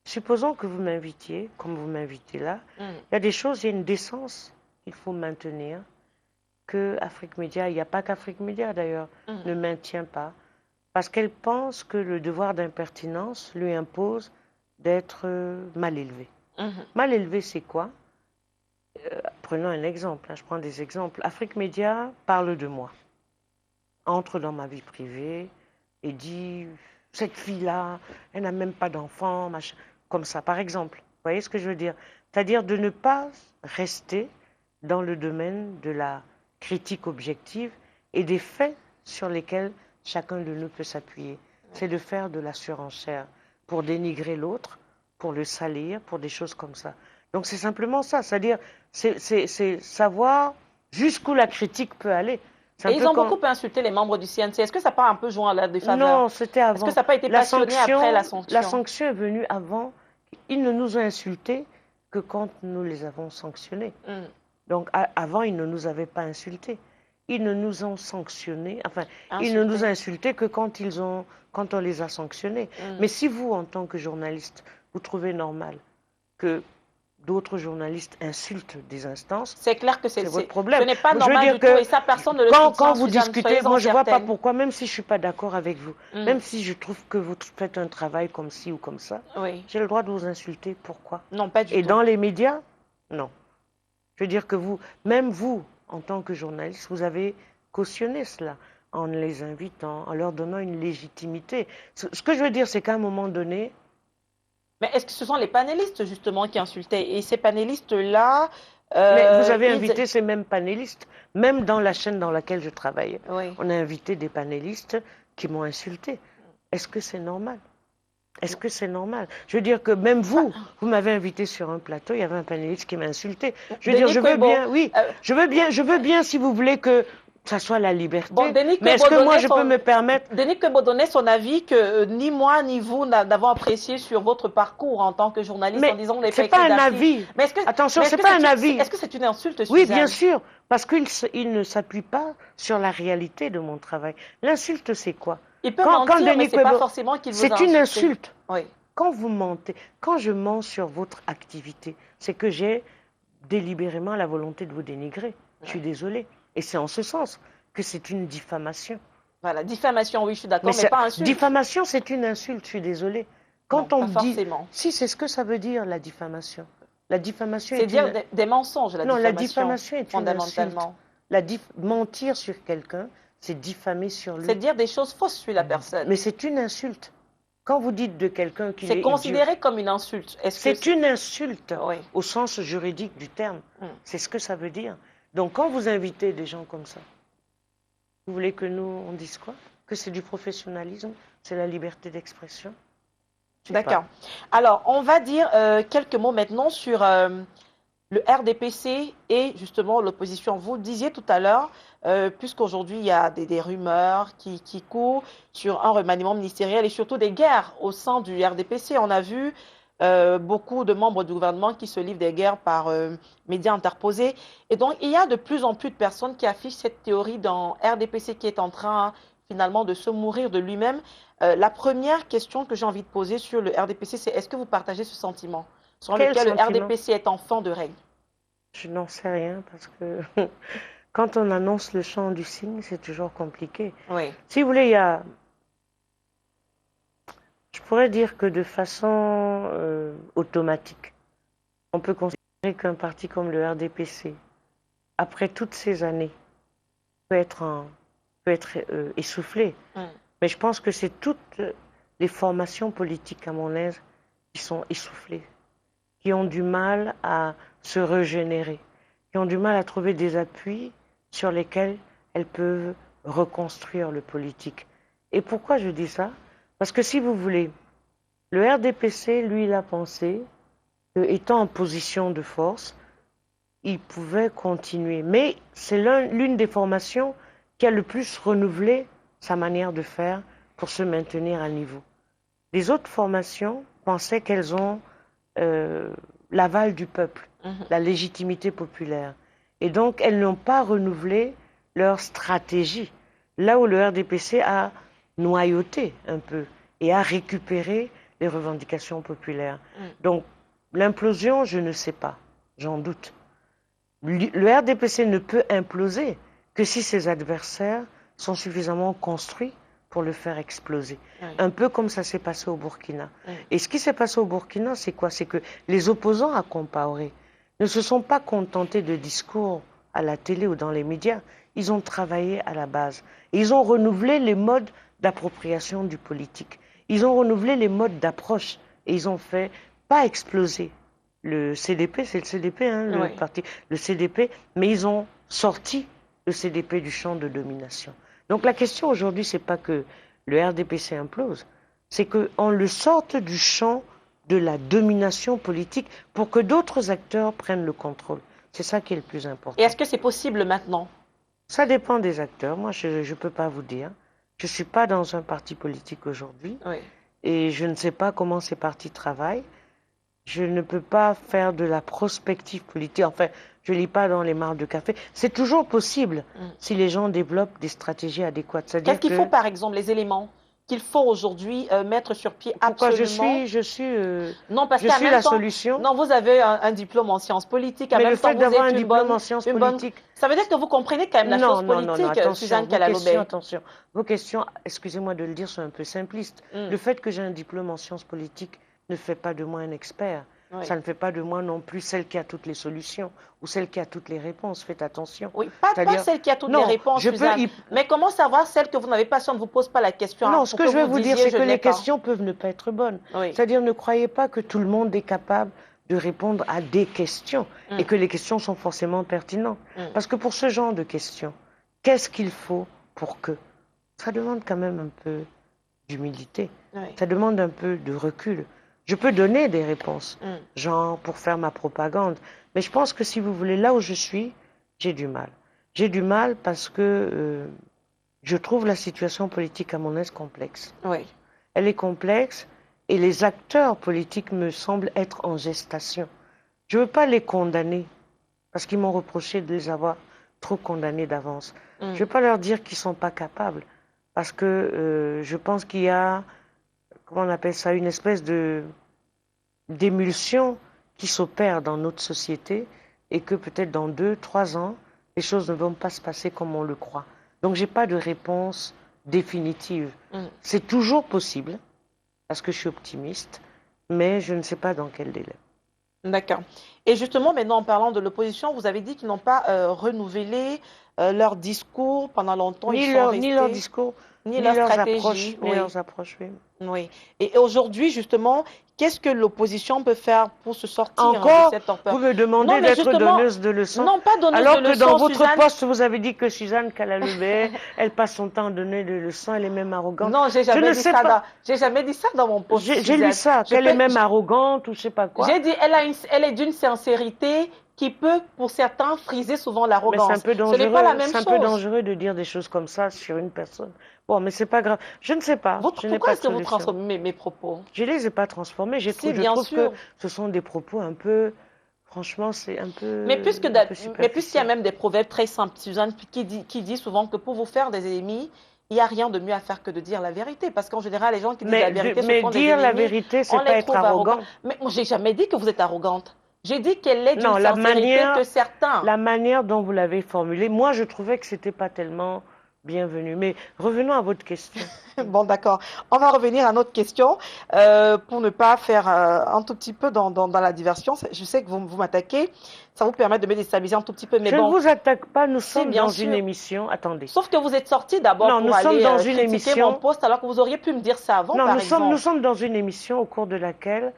Supposons que vous m'invitiez, comme vous m'invitez là, Mm. il y a des choses, il y a une décence qu'il faut maintenir, que Afrique Média, il n'y a pas qu'Afrique Média d'ailleurs, ne maintient pas, parce qu'elle pense que le devoir d'impertinence lui impose d'être mal élevé. Mal élevé, c'est quoi? Prenons un exemple, hein, je prends des exemples. Afrique Média parle de moi, entre dans ma vie privée et dit, cette fille-là, elle n'a même pas d'enfant, machin, comme ça, par exemple. Vous voyez ce que je veux dire? C'est-à-dire de ne pas rester dans le domaine de la critique objective et des faits sur lesquels chacun de nous peut s'appuyer. C'est de faire de la surenchère pour dénigrer l'autre, pour le salir, pour des choses comme ça. Donc c'est simplement ça, c'est-à-dire c'est savoir jusqu'où la critique peut aller. Et ils ont beaucoup insulté les membres du CNC. Est-ce que ça n'a pas un peu joué à la défaveur? Non, c'était avant. Est-ce que ça n'a pas été passionné après la sanction? La sanction est venue avant. Ils ne nous ont insultés que quand nous les avons sanctionnés. Donc avant, ils ne nous avaient pas insultés. Ils ne nous ont sanctionnés, enfin, ils ne nous ont insultés que quand on les a sanctionnés. Mais si vous, en tant que journaliste, vous trouvez normal que d'autres journalistes insultent des instances, c'est clair que c'est votre problème. Ce n'est pas normal du tout, et ça, personne ne le soutient. Quand vous discutez, moi, je ne vois pas pourquoi, même si je ne suis pas d'accord avec vous, même si je trouve que vous faites un travail comme ci ou comme ça, j'ai le droit de vous insulter. Pourquoi? Non, pas du tout. Et dans les médias, non. Je veux dire que vous, même vous, en tant que journaliste, vous avez cautionné cela en les invitant, en leur donnant une légitimité. Ce que je veux dire, c'est qu'à un moment donné... Mais est-ce que ce sont les panélistes, justement, qui insultaient? Et ces panélistes-là... Mais vous avez invité ces mêmes panélistes, même dans la chaîne dans laquelle je travaille. On a invité des panélistes qui m'ont insulté. Est-ce que c'est normal? Est-ce que c'est normal? Je veux dire que même vous m'avez invité sur un plateau, il y avait un panéliste qui m'a insulté. Je veux dire, je veux bien, oui, je veux bien si vous voulez que ça soit la liberté. Bon, mais est-ce que moi je peux me permettre... Denis Kwebo donnait son avis que ni moi ni vous n'avons apprécié sur votre parcours en tant que journaliste, mais en disant les faits. C'est pas un avis. Mais attention, c'est pas un avis. Est-ce que c'est une insulte, Suzanne? Oui, bien sûr, parce qu'il ne s'appuie pas sur la réalité de mon travail. L'insulte, c'est quoi? Il peut mentir, mais c'est pas forcément qu'il vous a insulté. C'est une insulte. Oui. Quand vous mentez, quand je mens sur votre activité, c'est que j'ai délibérément la volonté de vous dénigrer. Je suis désolée. Et c'est en ce sens que c'est une diffamation. Voilà, diffamation, oui, je suis d'accord, mais pas insulte. Diffamation, c'est une insulte, je suis désolée. Quand on pas dit... forcément. Si, c'est ce que ça veut dire, la diffamation. La diffamation c'est dire des mensonges, la diffamation. Non, la diffamation est fondamentalement. Une insulte. Mentir sur quelqu'un, c'est diffamer sur lui. C'est dire des choses fausses sur la personne. Mais c'est une insulte. Quand vous dites de quelqu'un qu'il est c'est considéré comme une insulte. C'est une insulte au sens juridique du terme. C'est ce que ça veut dire. Donc quand vous invitez des gens comme ça, vous voulez que nous, on dise quoi? Que c'est du professionnalisme? C'est la liberté d'expression? D'accord. Alors, on va dire quelques mots maintenant sur le RDPC et justement l'opposition. Vous le disiez tout à l'heure, puisqu'aujourd'hui il y a des rumeurs qui courent sur un remaniement ministériel et surtout des guerres au sein du RDPC. On a vu beaucoup de membres du gouvernement qui se livrent des guerres par médias interposés. Et donc, il y a de plus en plus de personnes qui affichent cette théorie dans RDPC qui est en train finalement de se mourir de lui-même. La première question que j'ai envie de poser sur le RDPC, c'est est-ce que vous partagez ce sentiment sur lequel le RDPC est en fin de règne? Je n'en sais rien parce que quand on annonce le chant du cygne, c'est toujours compliqué. Oui. Si vous voulez, il y a... Je pourrais dire que de façon automatique, on peut considérer qu'un parti comme le RDPC, après toutes ces années, peut être essoufflé. Mais je pense que c'est toutes les formations politiques camerounaises qui sont essoufflées, qui ont du mal à se régénérer, qui ont du mal à trouver des appuis sur lesquels elles peuvent reconstruire le politique. Et pourquoi je dis ça? Parce que si vous voulez, Le RDPC, lui, il a pensé qu'étant en position de force, il pouvait continuer. Mais c'est l'une des formations qui a le plus renouvelé sa manière de faire pour se maintenir à niveau. Les autres formations pensaient qu'elles ont l'aval du peuple, la légitimité populaire. Et donc, elles n'ont pas renouvelé leur stratégie. Là où le RDPC a noyauté un peu et a récupéré les revendications populaires. Donc, l'implosion, je ne sais pas, j'en doute. Le RDPC ne peut imploser que si ses adversaires sont suffisamment construits pour le faire exploser. Oui. Un peu comme ça s'est passé au Burkina. Oui. Et ce qui s'est passé au Burkina, c'est quoi? C'est que les opposants à Compaoré ne se sont pas contentés de discours à la télé ou dans les médias. Ils ont travaillé à la base. Et ils ont renouvelé les modes d'appropriation du politique. Ils ont renouvelé les modes d'approche. Et ils ont fait, pas exploser le CDP, c'est le CDP, hein, le parti, le CDP, mais ils ont sorti le CDP du champ de domination. Donc la question aujourd'hui, c'est pas que le RDPC implose, c'est qu'on le sorte du champ de la domination politique pour que d'autres acteurs prennent le contrôle. C'est ça qui est le plus important. Et est-ce que c'est possible maintenant? Ça dépend des acteurs. Moi, je ne peux pas vous dire. Je ne suis pas dans un parti politique aujourd'hui. Oui. Et je ne sais pas comment ces partis travaillent. Je ne peux pas faire de la prospective politique. Enfin, je ne lis pas dans les marques de café. C'est toujours possible si les gens développent des stratégies adéquates. Qu'est-ce qu'il faut, par exemple, les éléments qu'il faut aujourd'hui mettre sur pied absolument? Pourquoi je suis non, parce je suis la solution. Non, vous avez un diplôme en sciences politiques. Mais le fait d'avoir un diplôme en sciences politiques... Ça veut dire que vous comprenez quand même la chose politique, Suzanne Kalalobé. Attention, vos questions, excusez-moi de le dire, sont un peu simplistes. Le fait que j'ai un diplôme en sciences politiques ne fait pas de moi un expert. Oui. Ça ne fait pas de moi non plus celle qui a toutes les solutions ou celle qui a toutes les réponses. Faites attention. Oui, pas celle qui a toutes les réponses, mais comment savoir celle que vous n'avez pas si on ne vous pose pas la question? Non, ce que je vais vous dire, c'est que les questions peuvent ne pas être bonnes. Oui. C'est-à-dire, ne croyez pas que tout le monde est capable de répondre à des questions et que les questions sont forcément pertinentes. Parce que pour ce genre de questions, qu'est-ce qu'il faut pour que? Ça demande quand même un peu d'humilité. Oui. Ça demande un peu de recul. Je peux donner des réponses, genre pour faire ma propagande. Mais je pense que si vous voulez, là où je suis, j'ai du mal. J'ai du mal parce que je trouve la situation politique à mon aise complexe. Oui. Elle est complexe et les acteurs politiques me semblent être en gestation. Je ne veux pas les condamner parce qu'ils m'ont reproché de les avoir trop condamnés d'avance. Je ne veux pas leur dire qu'ils ne sont pas capables parce que je pense qu'il y a... comment on appelle ça, une espèce d'émulsion qui s'opère dans notre société et que peut-être dans 2, 3 ans, les choses ne vont pas se passer comme on le croit. Donc, je n'ai pas de réponse définitive. C'est toujours possible, parce que je suis optimiste, mais je ne sais pas dans quel délai. D'accord. Et justement, maintenant, en parlant de l'opposition, vous avez dit qu'ils n'ont pas renouvelé leur discours pendant longtemps. Ni leur discours, ni leur stratégie, ni leurs approches, oui. Oui. Et aujourd'hui, justement, qu'est-ce que l'opposition peut faire pour se sortir de cette torpeur? Vous me demandez d'être donneuse de leçons. Non, pas donneuse de leçons, alors que dans votre poste, vous avez dit que Suzanne Kalalobé, elle passe son temps à donner des leçons, elle est même arrogante. Non, j'ai jamais dit ça dans mon poste. J'ai lu ça, qu'elle est même arrogante ou je sais pas quoi. J'ai dit, elle est d'une sincérité qui peut, pour certains, friser souvent l'arrogance. Mais c'est un peu dangereux. Ce n'est pas la même chose. C'est un peu dangereux de dire des choses comme ça sur une personne. Bon, mais c'est pas grave. Je ne sais pas. Pourquoi est-ce que vous transformez mes propos? Je ne les ai pas transformés. Je trouve que ce sont des propos un peu... Franchement, c'est un peu... Mais puisqu'il y a même des proverbes très simples, Suzanne, qui dit souvent que pour vous faire des ennemis, il n'y a rien de mieux à faire que de dire la vérité. Parce qu'en général, les gens qui disent la vérité se font des ennemis. Mais dire la vérité, c'est pas être arrogant. Mais moi, j'ai jamais dit que vous êtes arrogante. J'ai dit qu'elle est d'une sincérité que certains... La manière dont vous l'avez formulée, moi, je trouvais que c'était pas tellement bienvenu. Mais revenons à votre question. Bon, d'accord. On va revenir à notre question pour ne pas faire un tout petit peu dans la diversion. Je sais que vous m'attaquez. Ça vous permet de me déstabiliser un tout petit peu. Mais je ne vous attaque pas. Nous sommes dans une émission. Attendez. Sauf que vous êtes sorti d'abord pour aller critiquer mon poste alors que vous auriez pu me dire ça avant, par exemple. Nous sommes dans une émission au cours de laquelle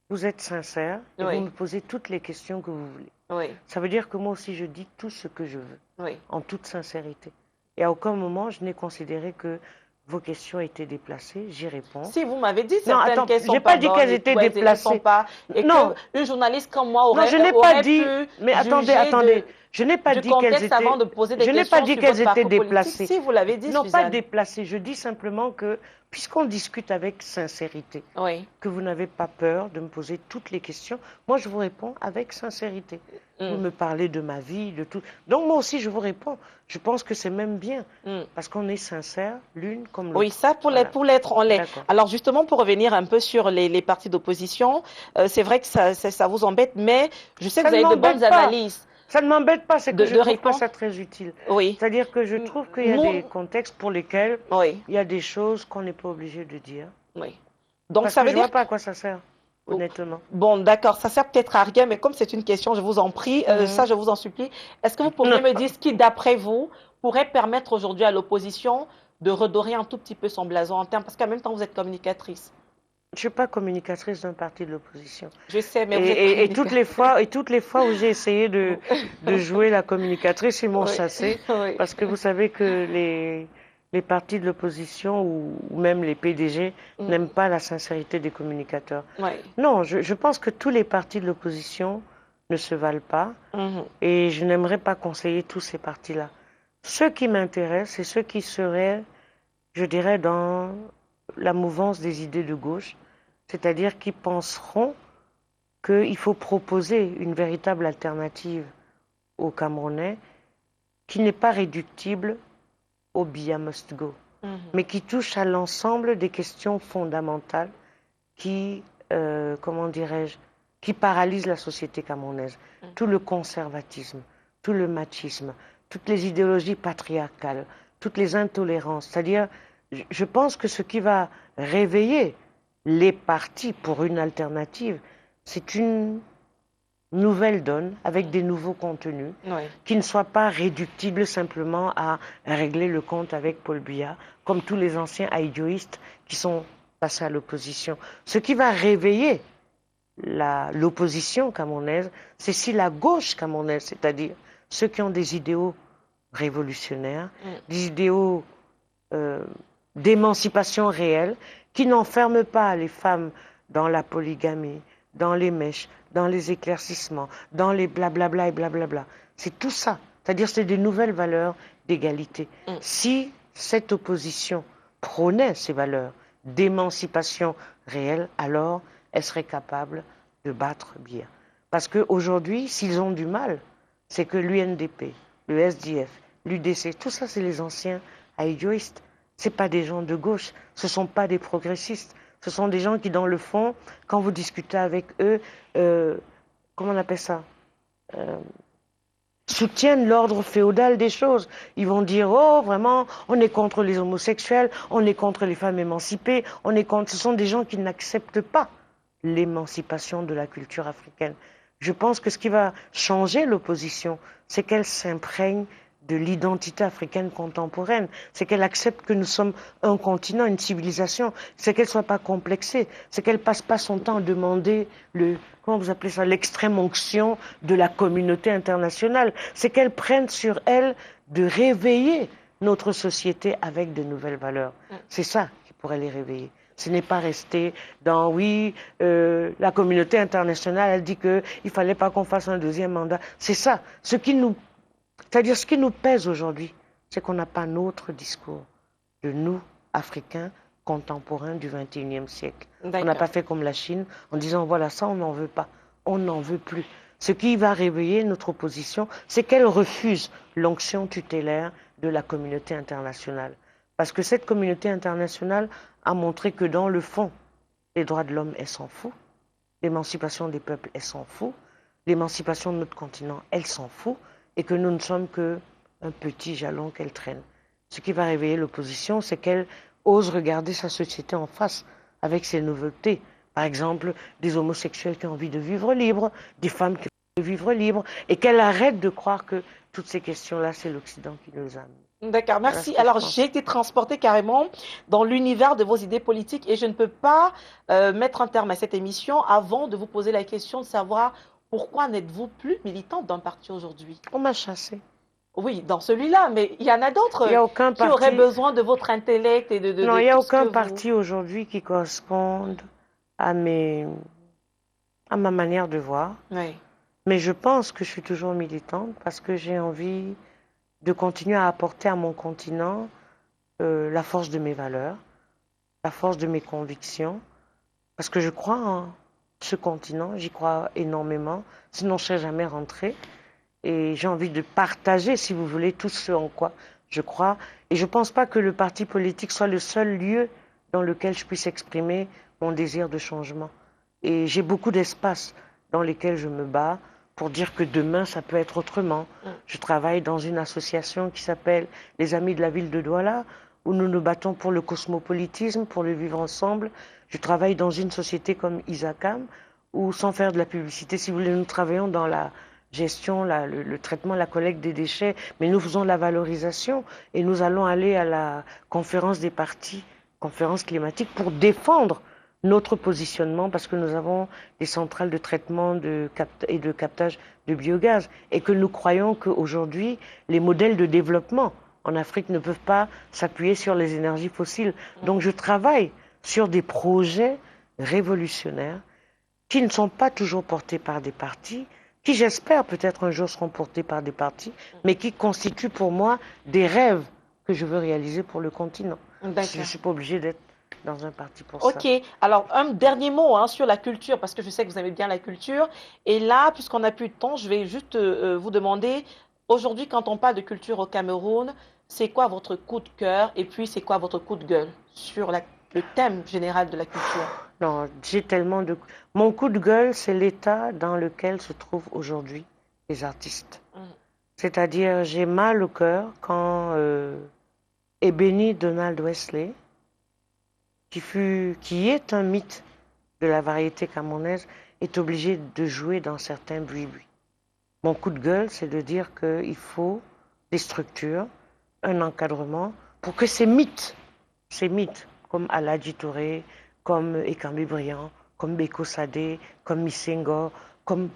vous êtes sincère et vous me posez toutes les questions que vous voulez. Oui. Ça veut dire que moi aussi, je dis tout ce que je veux, en toute sincérité. Et à aucun moment, je n'ai considéré que vos questions étaient déplacées, j'y réponds. Si vous m'avez dit Non, certaines attends, questions j'ai pas dit qu'elles étaient déplacées. et Non, qu'une journaliste comme moi non, je n'ai pas aurait dit, pu mais attendez, juger attendez, je n'ai pas du dit qu'elles contexte avant étaient, de poser des je n'ai pas questions dit sur qu'elles votre étaient parcours politique. déplacées. Si vous l'avez dit, Non, pas Suzanne. déplacées, je dis simplement que, puisqu'on discute avec sincérité, Oui. que vous n'avez pas peur de me poser toutes les questions, moi je vous réponds avec sincérité. Vous me parlez de ma vie, de tout. Donc moi aussi je vous réponds. Je pense que c'est même bien, parce qu'on est sincère l'une comme l'autre. Oui, ça, pour l'être, on l'est. Alors, justement, pour revenir un peu sur les partis d'opposition, c'est vrai que ça vous embête, mais je sais que vous avez de bonnes analyses. Ça ne m'embête pas, c'est que je ne trouve pas ça très utile. Oui. C'est-à-dire que je trouve qu'il y a des contextes pour lesquels il y a des choses qu'on n'est pas obligé de dire. Oui. Donc, parce ça que veut je ne vois pas à quoi ça sert, honnêtement. Bon, d'accord, ça sert peut-être à rien, mais comme c'est une question, je vous en prie, ça, je vous en supplie. Est-ce que vous pourriez me dire ce qui, d'après vous, pourrait permettre aujourd'hui à l'opposition de redorer un tout petit peu son blason en termes, parce qu'en même temps, vous êtes communicatrice. Je ne suis pas communicatrice d'un parti de l'opposition. Je sais, mais vous êtes toutes les fois où j'ai essayé de jouer la communicatrice, ils m'ont chassé. Oui. Parce que vous savez que les partis de l'opposition ou même les PDG n'aiment pas la sincérité des communicateurs. Oui. Non, je pense que tous les partis de l'opposition ne se valent pas. Et je n'aimerais pas conseiller tous ces partis-là. Ceux qui m'intéressent, c'est ceux qui seraient, je dirais, dans la mouvance des idées de gauche, c'est-à-dire qui penseront qu'il faut proposer une véritable alternative aux Camerounais qui n'est pas réductible au Biya must go, mais qui touche à l'ensemble des questions fondamentales qui, comment dirais-je, qui paralysent la société camerounaise. Tout le conservatisme, tout le machisme, toutes les idéologies patriarcales, toutes les intolérances. C'est-à-dire, je pense que ce qui va réveiller les partis pour une alternative, c'est une nouvelle donne avec des nouveaux contenus qui ne soient pas réductibles simplement à régler le compte avec Paul Biya, comme tous les anciens aïdioïstes qui sont passés à l'opposition. Ce qui va réveiller l'opposition camerounaise, c'est si la gauche camerounaise, c'est-à-dire ceux qui ont des idéaux révolutionnaires, des idéaux d'émancipation réelle, qui n'enferment pas les femmes dans la polygamie, dans les mèches, dans les éclaircissements, dans les blablabla et blablabla. C'est tout ça. C'est-à-dire c'est des nouvelles valeurs d'égalité. Si cette opposition prônait ces valeurs d'émancipation réelle, alors elle serait capable de battre Biya. Parce qu'aujourd'hui, s'ils ont du mal, c'est que l'UNDP, le SDF, l'UDC, tout ça c'est les anciens aïdioïstes. Ce ne sont pas des gens de gauche, ce ne sont pas des progressistes. Ce sont des gens qui, dans le fond, quand vous discutez avec eux, comment on appelle ça, soutiennent l'ordre féodal des choses. Ils vont dire, oh, vraiment, on est contre les homosexuels, on est contre les femmes émancipées, on est contre... Ce sont des gens qui n'acceptent pas l'émancipation de la culture africaine. Je pense que ce qui va changer l'opposition, c'est qu'elle s'imprègne de l'identité africaine contemporaine, c'est qu'elle accepte que nous sommes un continent, une civilisation, c'est qu'elle ne soit pas complexée, c'est qu'elle ne passe pas son temps à demander comment vous appelez ça, l'extrême onction de la communauté internationale, c'est qu'elle prenne sur elle de réveiller notre société avec de nouvelles valeurs. C'est ça qui pourrait les réveiller. Ce n'est pas rester dans, oui, la communauté internationale, elle dit qu'il ne fallait pas qu'on fasse un deuxième mandat. C'est ça. C'est-à-dire, ce qui nous pèse aujourd'hui, c'est qu'on n'a pas notre discours de nous, Africains, contemporains du XXIe siècle. On n'a pas fait comme la Chine en disant, voilà, ça, on n'en veut pas. On n'en veut plus. Ce qui va réveiller notre opposition, c'est qu'elle refuse l'onction tutélaire de la communauté internationale. Parce que cette communauté internationale a montré que dans le fond, les droits de l'homme, elle s'en fout. L'émancipation des peuples, elle s'en fout. L'émancipation de notre continent, elle s'en fout. Et que nous ne sommes qu'un petit jalon qu'elle traîne. Ce qui va réveiller l'opposition, c'est qu'elle ose regarder sa société en face avec ses nouveautés. Par exemple, des homosexuels qui ont envie de vivre libre, des femmes qui ont envie de vivre libre, et qu'elle arrête de croire que toutes ces questions-là, c'est l'Occident qui nous a amenées. D'accord, merci. Alors, j'ai été transportée carrément dans l'univers de vos idées politiques et je ne peux pas mettre un terme à cette émission avant de vous poser la question de savoir pourquoi n'êtes-vous plus militante d'un parti aujourd'hui? On m'a chassée. Oui, dans celui-là, mais il y en a Il d'autres n'y a aucun qui auraient parti, besoin de votre intellect et non, de il n'y a tout ce que aucun vous... parti aujourd'hui qui corresponde à à ma manière de voir. Oui. Mais je pense que je suis toujours militante parce que j'ai envie de continuer à apporter à mon continent la force de mes valeurs, la force de mes convictions, parce que je crois en ce continent, j'y crois énormément, sinon je ne serais jamais rentrée. Et j'ai envie de partager, si vous voulez, tout ce en quoi je crois. Et je ne pense pas que le parti politique soit le seul lieu dans lequel je puisse exprimer mon désir de changement. Et j'ai beaucoup d'espaces dans lesquels je me bats pour dire que demain, ça peut être autrement. Je travaille dans une association qui s'appelle les Amis de la ville de Douala, où nous nous battons pour le cosmopolitisme, pour le vivre ensemble. Je travaille dans une société comme Isacam, où, sans faire de la publicité, si vous voulez, nous travaillons dans la gestion, le traitement, la collecte des déchets, mais nous faisons la valorisation et nous allons aller à la conférence des partis, conférence climatique, pour défendre notre positionnement parce que nous avons des centrales de traitement et de captage de biogaz et que nous croyons qu'aujourd'hui, les modèles de développement en Afrique ne peuvent pas s'appuyer sur les énergies fossiles. Donc je travaille sur des projets révolutionnaires qui ne sont pas toujours portés par des partis, qui j'espère peut-être un jour seront portés par des partis, mais qui constituent pour moi des rêves que je veux réaliser pour le continent. Je ne suis pas obligée d'être dans un parti pour ça. Ok, alors un dernier mot sur la culture, parce que je sais que vous aimez bien la culture. Et là, puisqu'on n'a plus de temps, je vais juste vous demander, aujourd'hui, quand on parle de culture au Cameroun, c'est quoi votre coup de cœur et puis c'est quoi votre coup de gueule sur le thème général de la culture? Non, j'ai tellement de... Mon coup de gueule, c'est l'état dans lequel se trouvent aujourd'hui les artistes. C'est-à-dire, j'ai mal au cœur quand Ebeni Donald Wesley, qui est un mythe de la variété camerounaise, est obligé de jouer dans certains bruits-bruits. Mon coup de gueule, c'est de dire qu'il faut des structures, un encadrement, pour que ces mythes, comme Aladji Touré, comme Ekambi Briand, comme Beko Sadé, comme Missengo, comment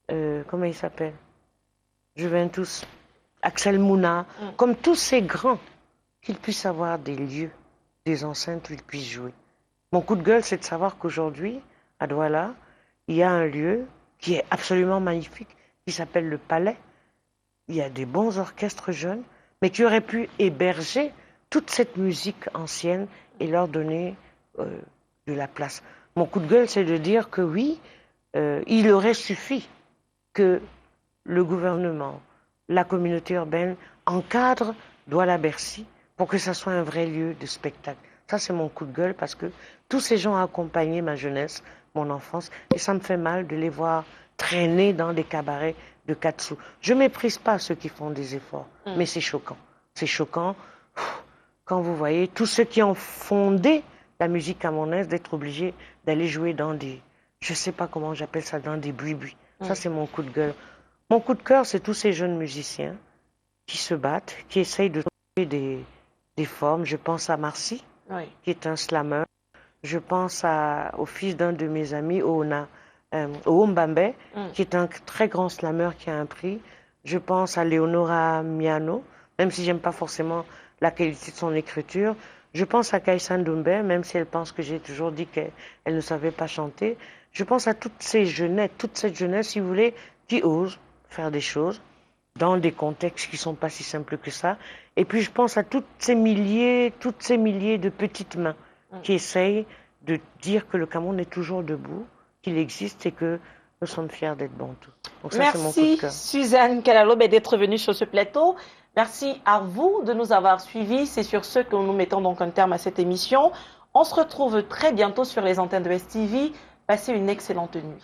il s'appelle, Juventus, Axel Mouna, comme tous ces grands, qu'ils puissent avoir des lieux, des enceintes où ils puissent jouer. Mon coup de gueule, c'est de savoir qu'aujourd'hui, à Douala, il y a un lieu qui est absolument magnifique, qui s'appelle le Palais. Il y a des bons orchestres jeunes, mais qui auraient pu héberger toute cette musique ancienne et leur donner de la place. Mon coup de gueule, c'est de dire que oui, il aurait suffi que le gouvernement, la communauté urbaine encadre Douala-Bercy pour que ça soit un vrai lieu de spectacle. Ça, c'est mon coup de gueule parce que tous ces gens ont accompagné ma jeunesse, mon enfance, et ça me fait mal de les voir traîner dans des cabarets de 4 sous. Je ne méprise pas ceux qui font des efforts, mais c'est choquant. C'est choquant quand vous voyez tous ceux qui ont fondé la musique camerounaise d'être obligés d'aller jouer dans des, je ne sais pas comment j'appelle ça, dans des bruits-bruits. Ça, c'est mon coup de gueule. Mon coup de cœur, c'est tous ces jeunes musiciens qui se battent, qui essayent de trouver des formes. Je pense à Marcy, qui est un slammer. Je pense au fils d'un de mes amis, Mbambe, qui est un très grand slammer qui a un prix. Je pense à Leonora Miano, même si j'aime pas forcément la qualité de son écriture. Je pense à Kaïsan Doumbé, même si elle pense que j'ai toujours dit qu'elle ne savait pas chanter. Je pense à toute cette jeunesse, si vous voulez, qui ose faire des choses dans des contextes qui ne sont pas si simples que ça. Et puis je pense à toutes ces milliers de petites mains qui essayent de dire que le Cameroun est toujours debout, qu'il existe et que nous sommes fiers d'être bantous. Donc ça, c'est mon coup de Merci cœur. Suzanne Kalalobe d'être venue sur ce plateau. Merci à vous de nous avoir suivis. C'est sur ce que nous mettons donc un terme à cette émission. On se retrouve très bientôt sur les antennes de STV. Passez une excellente nuit.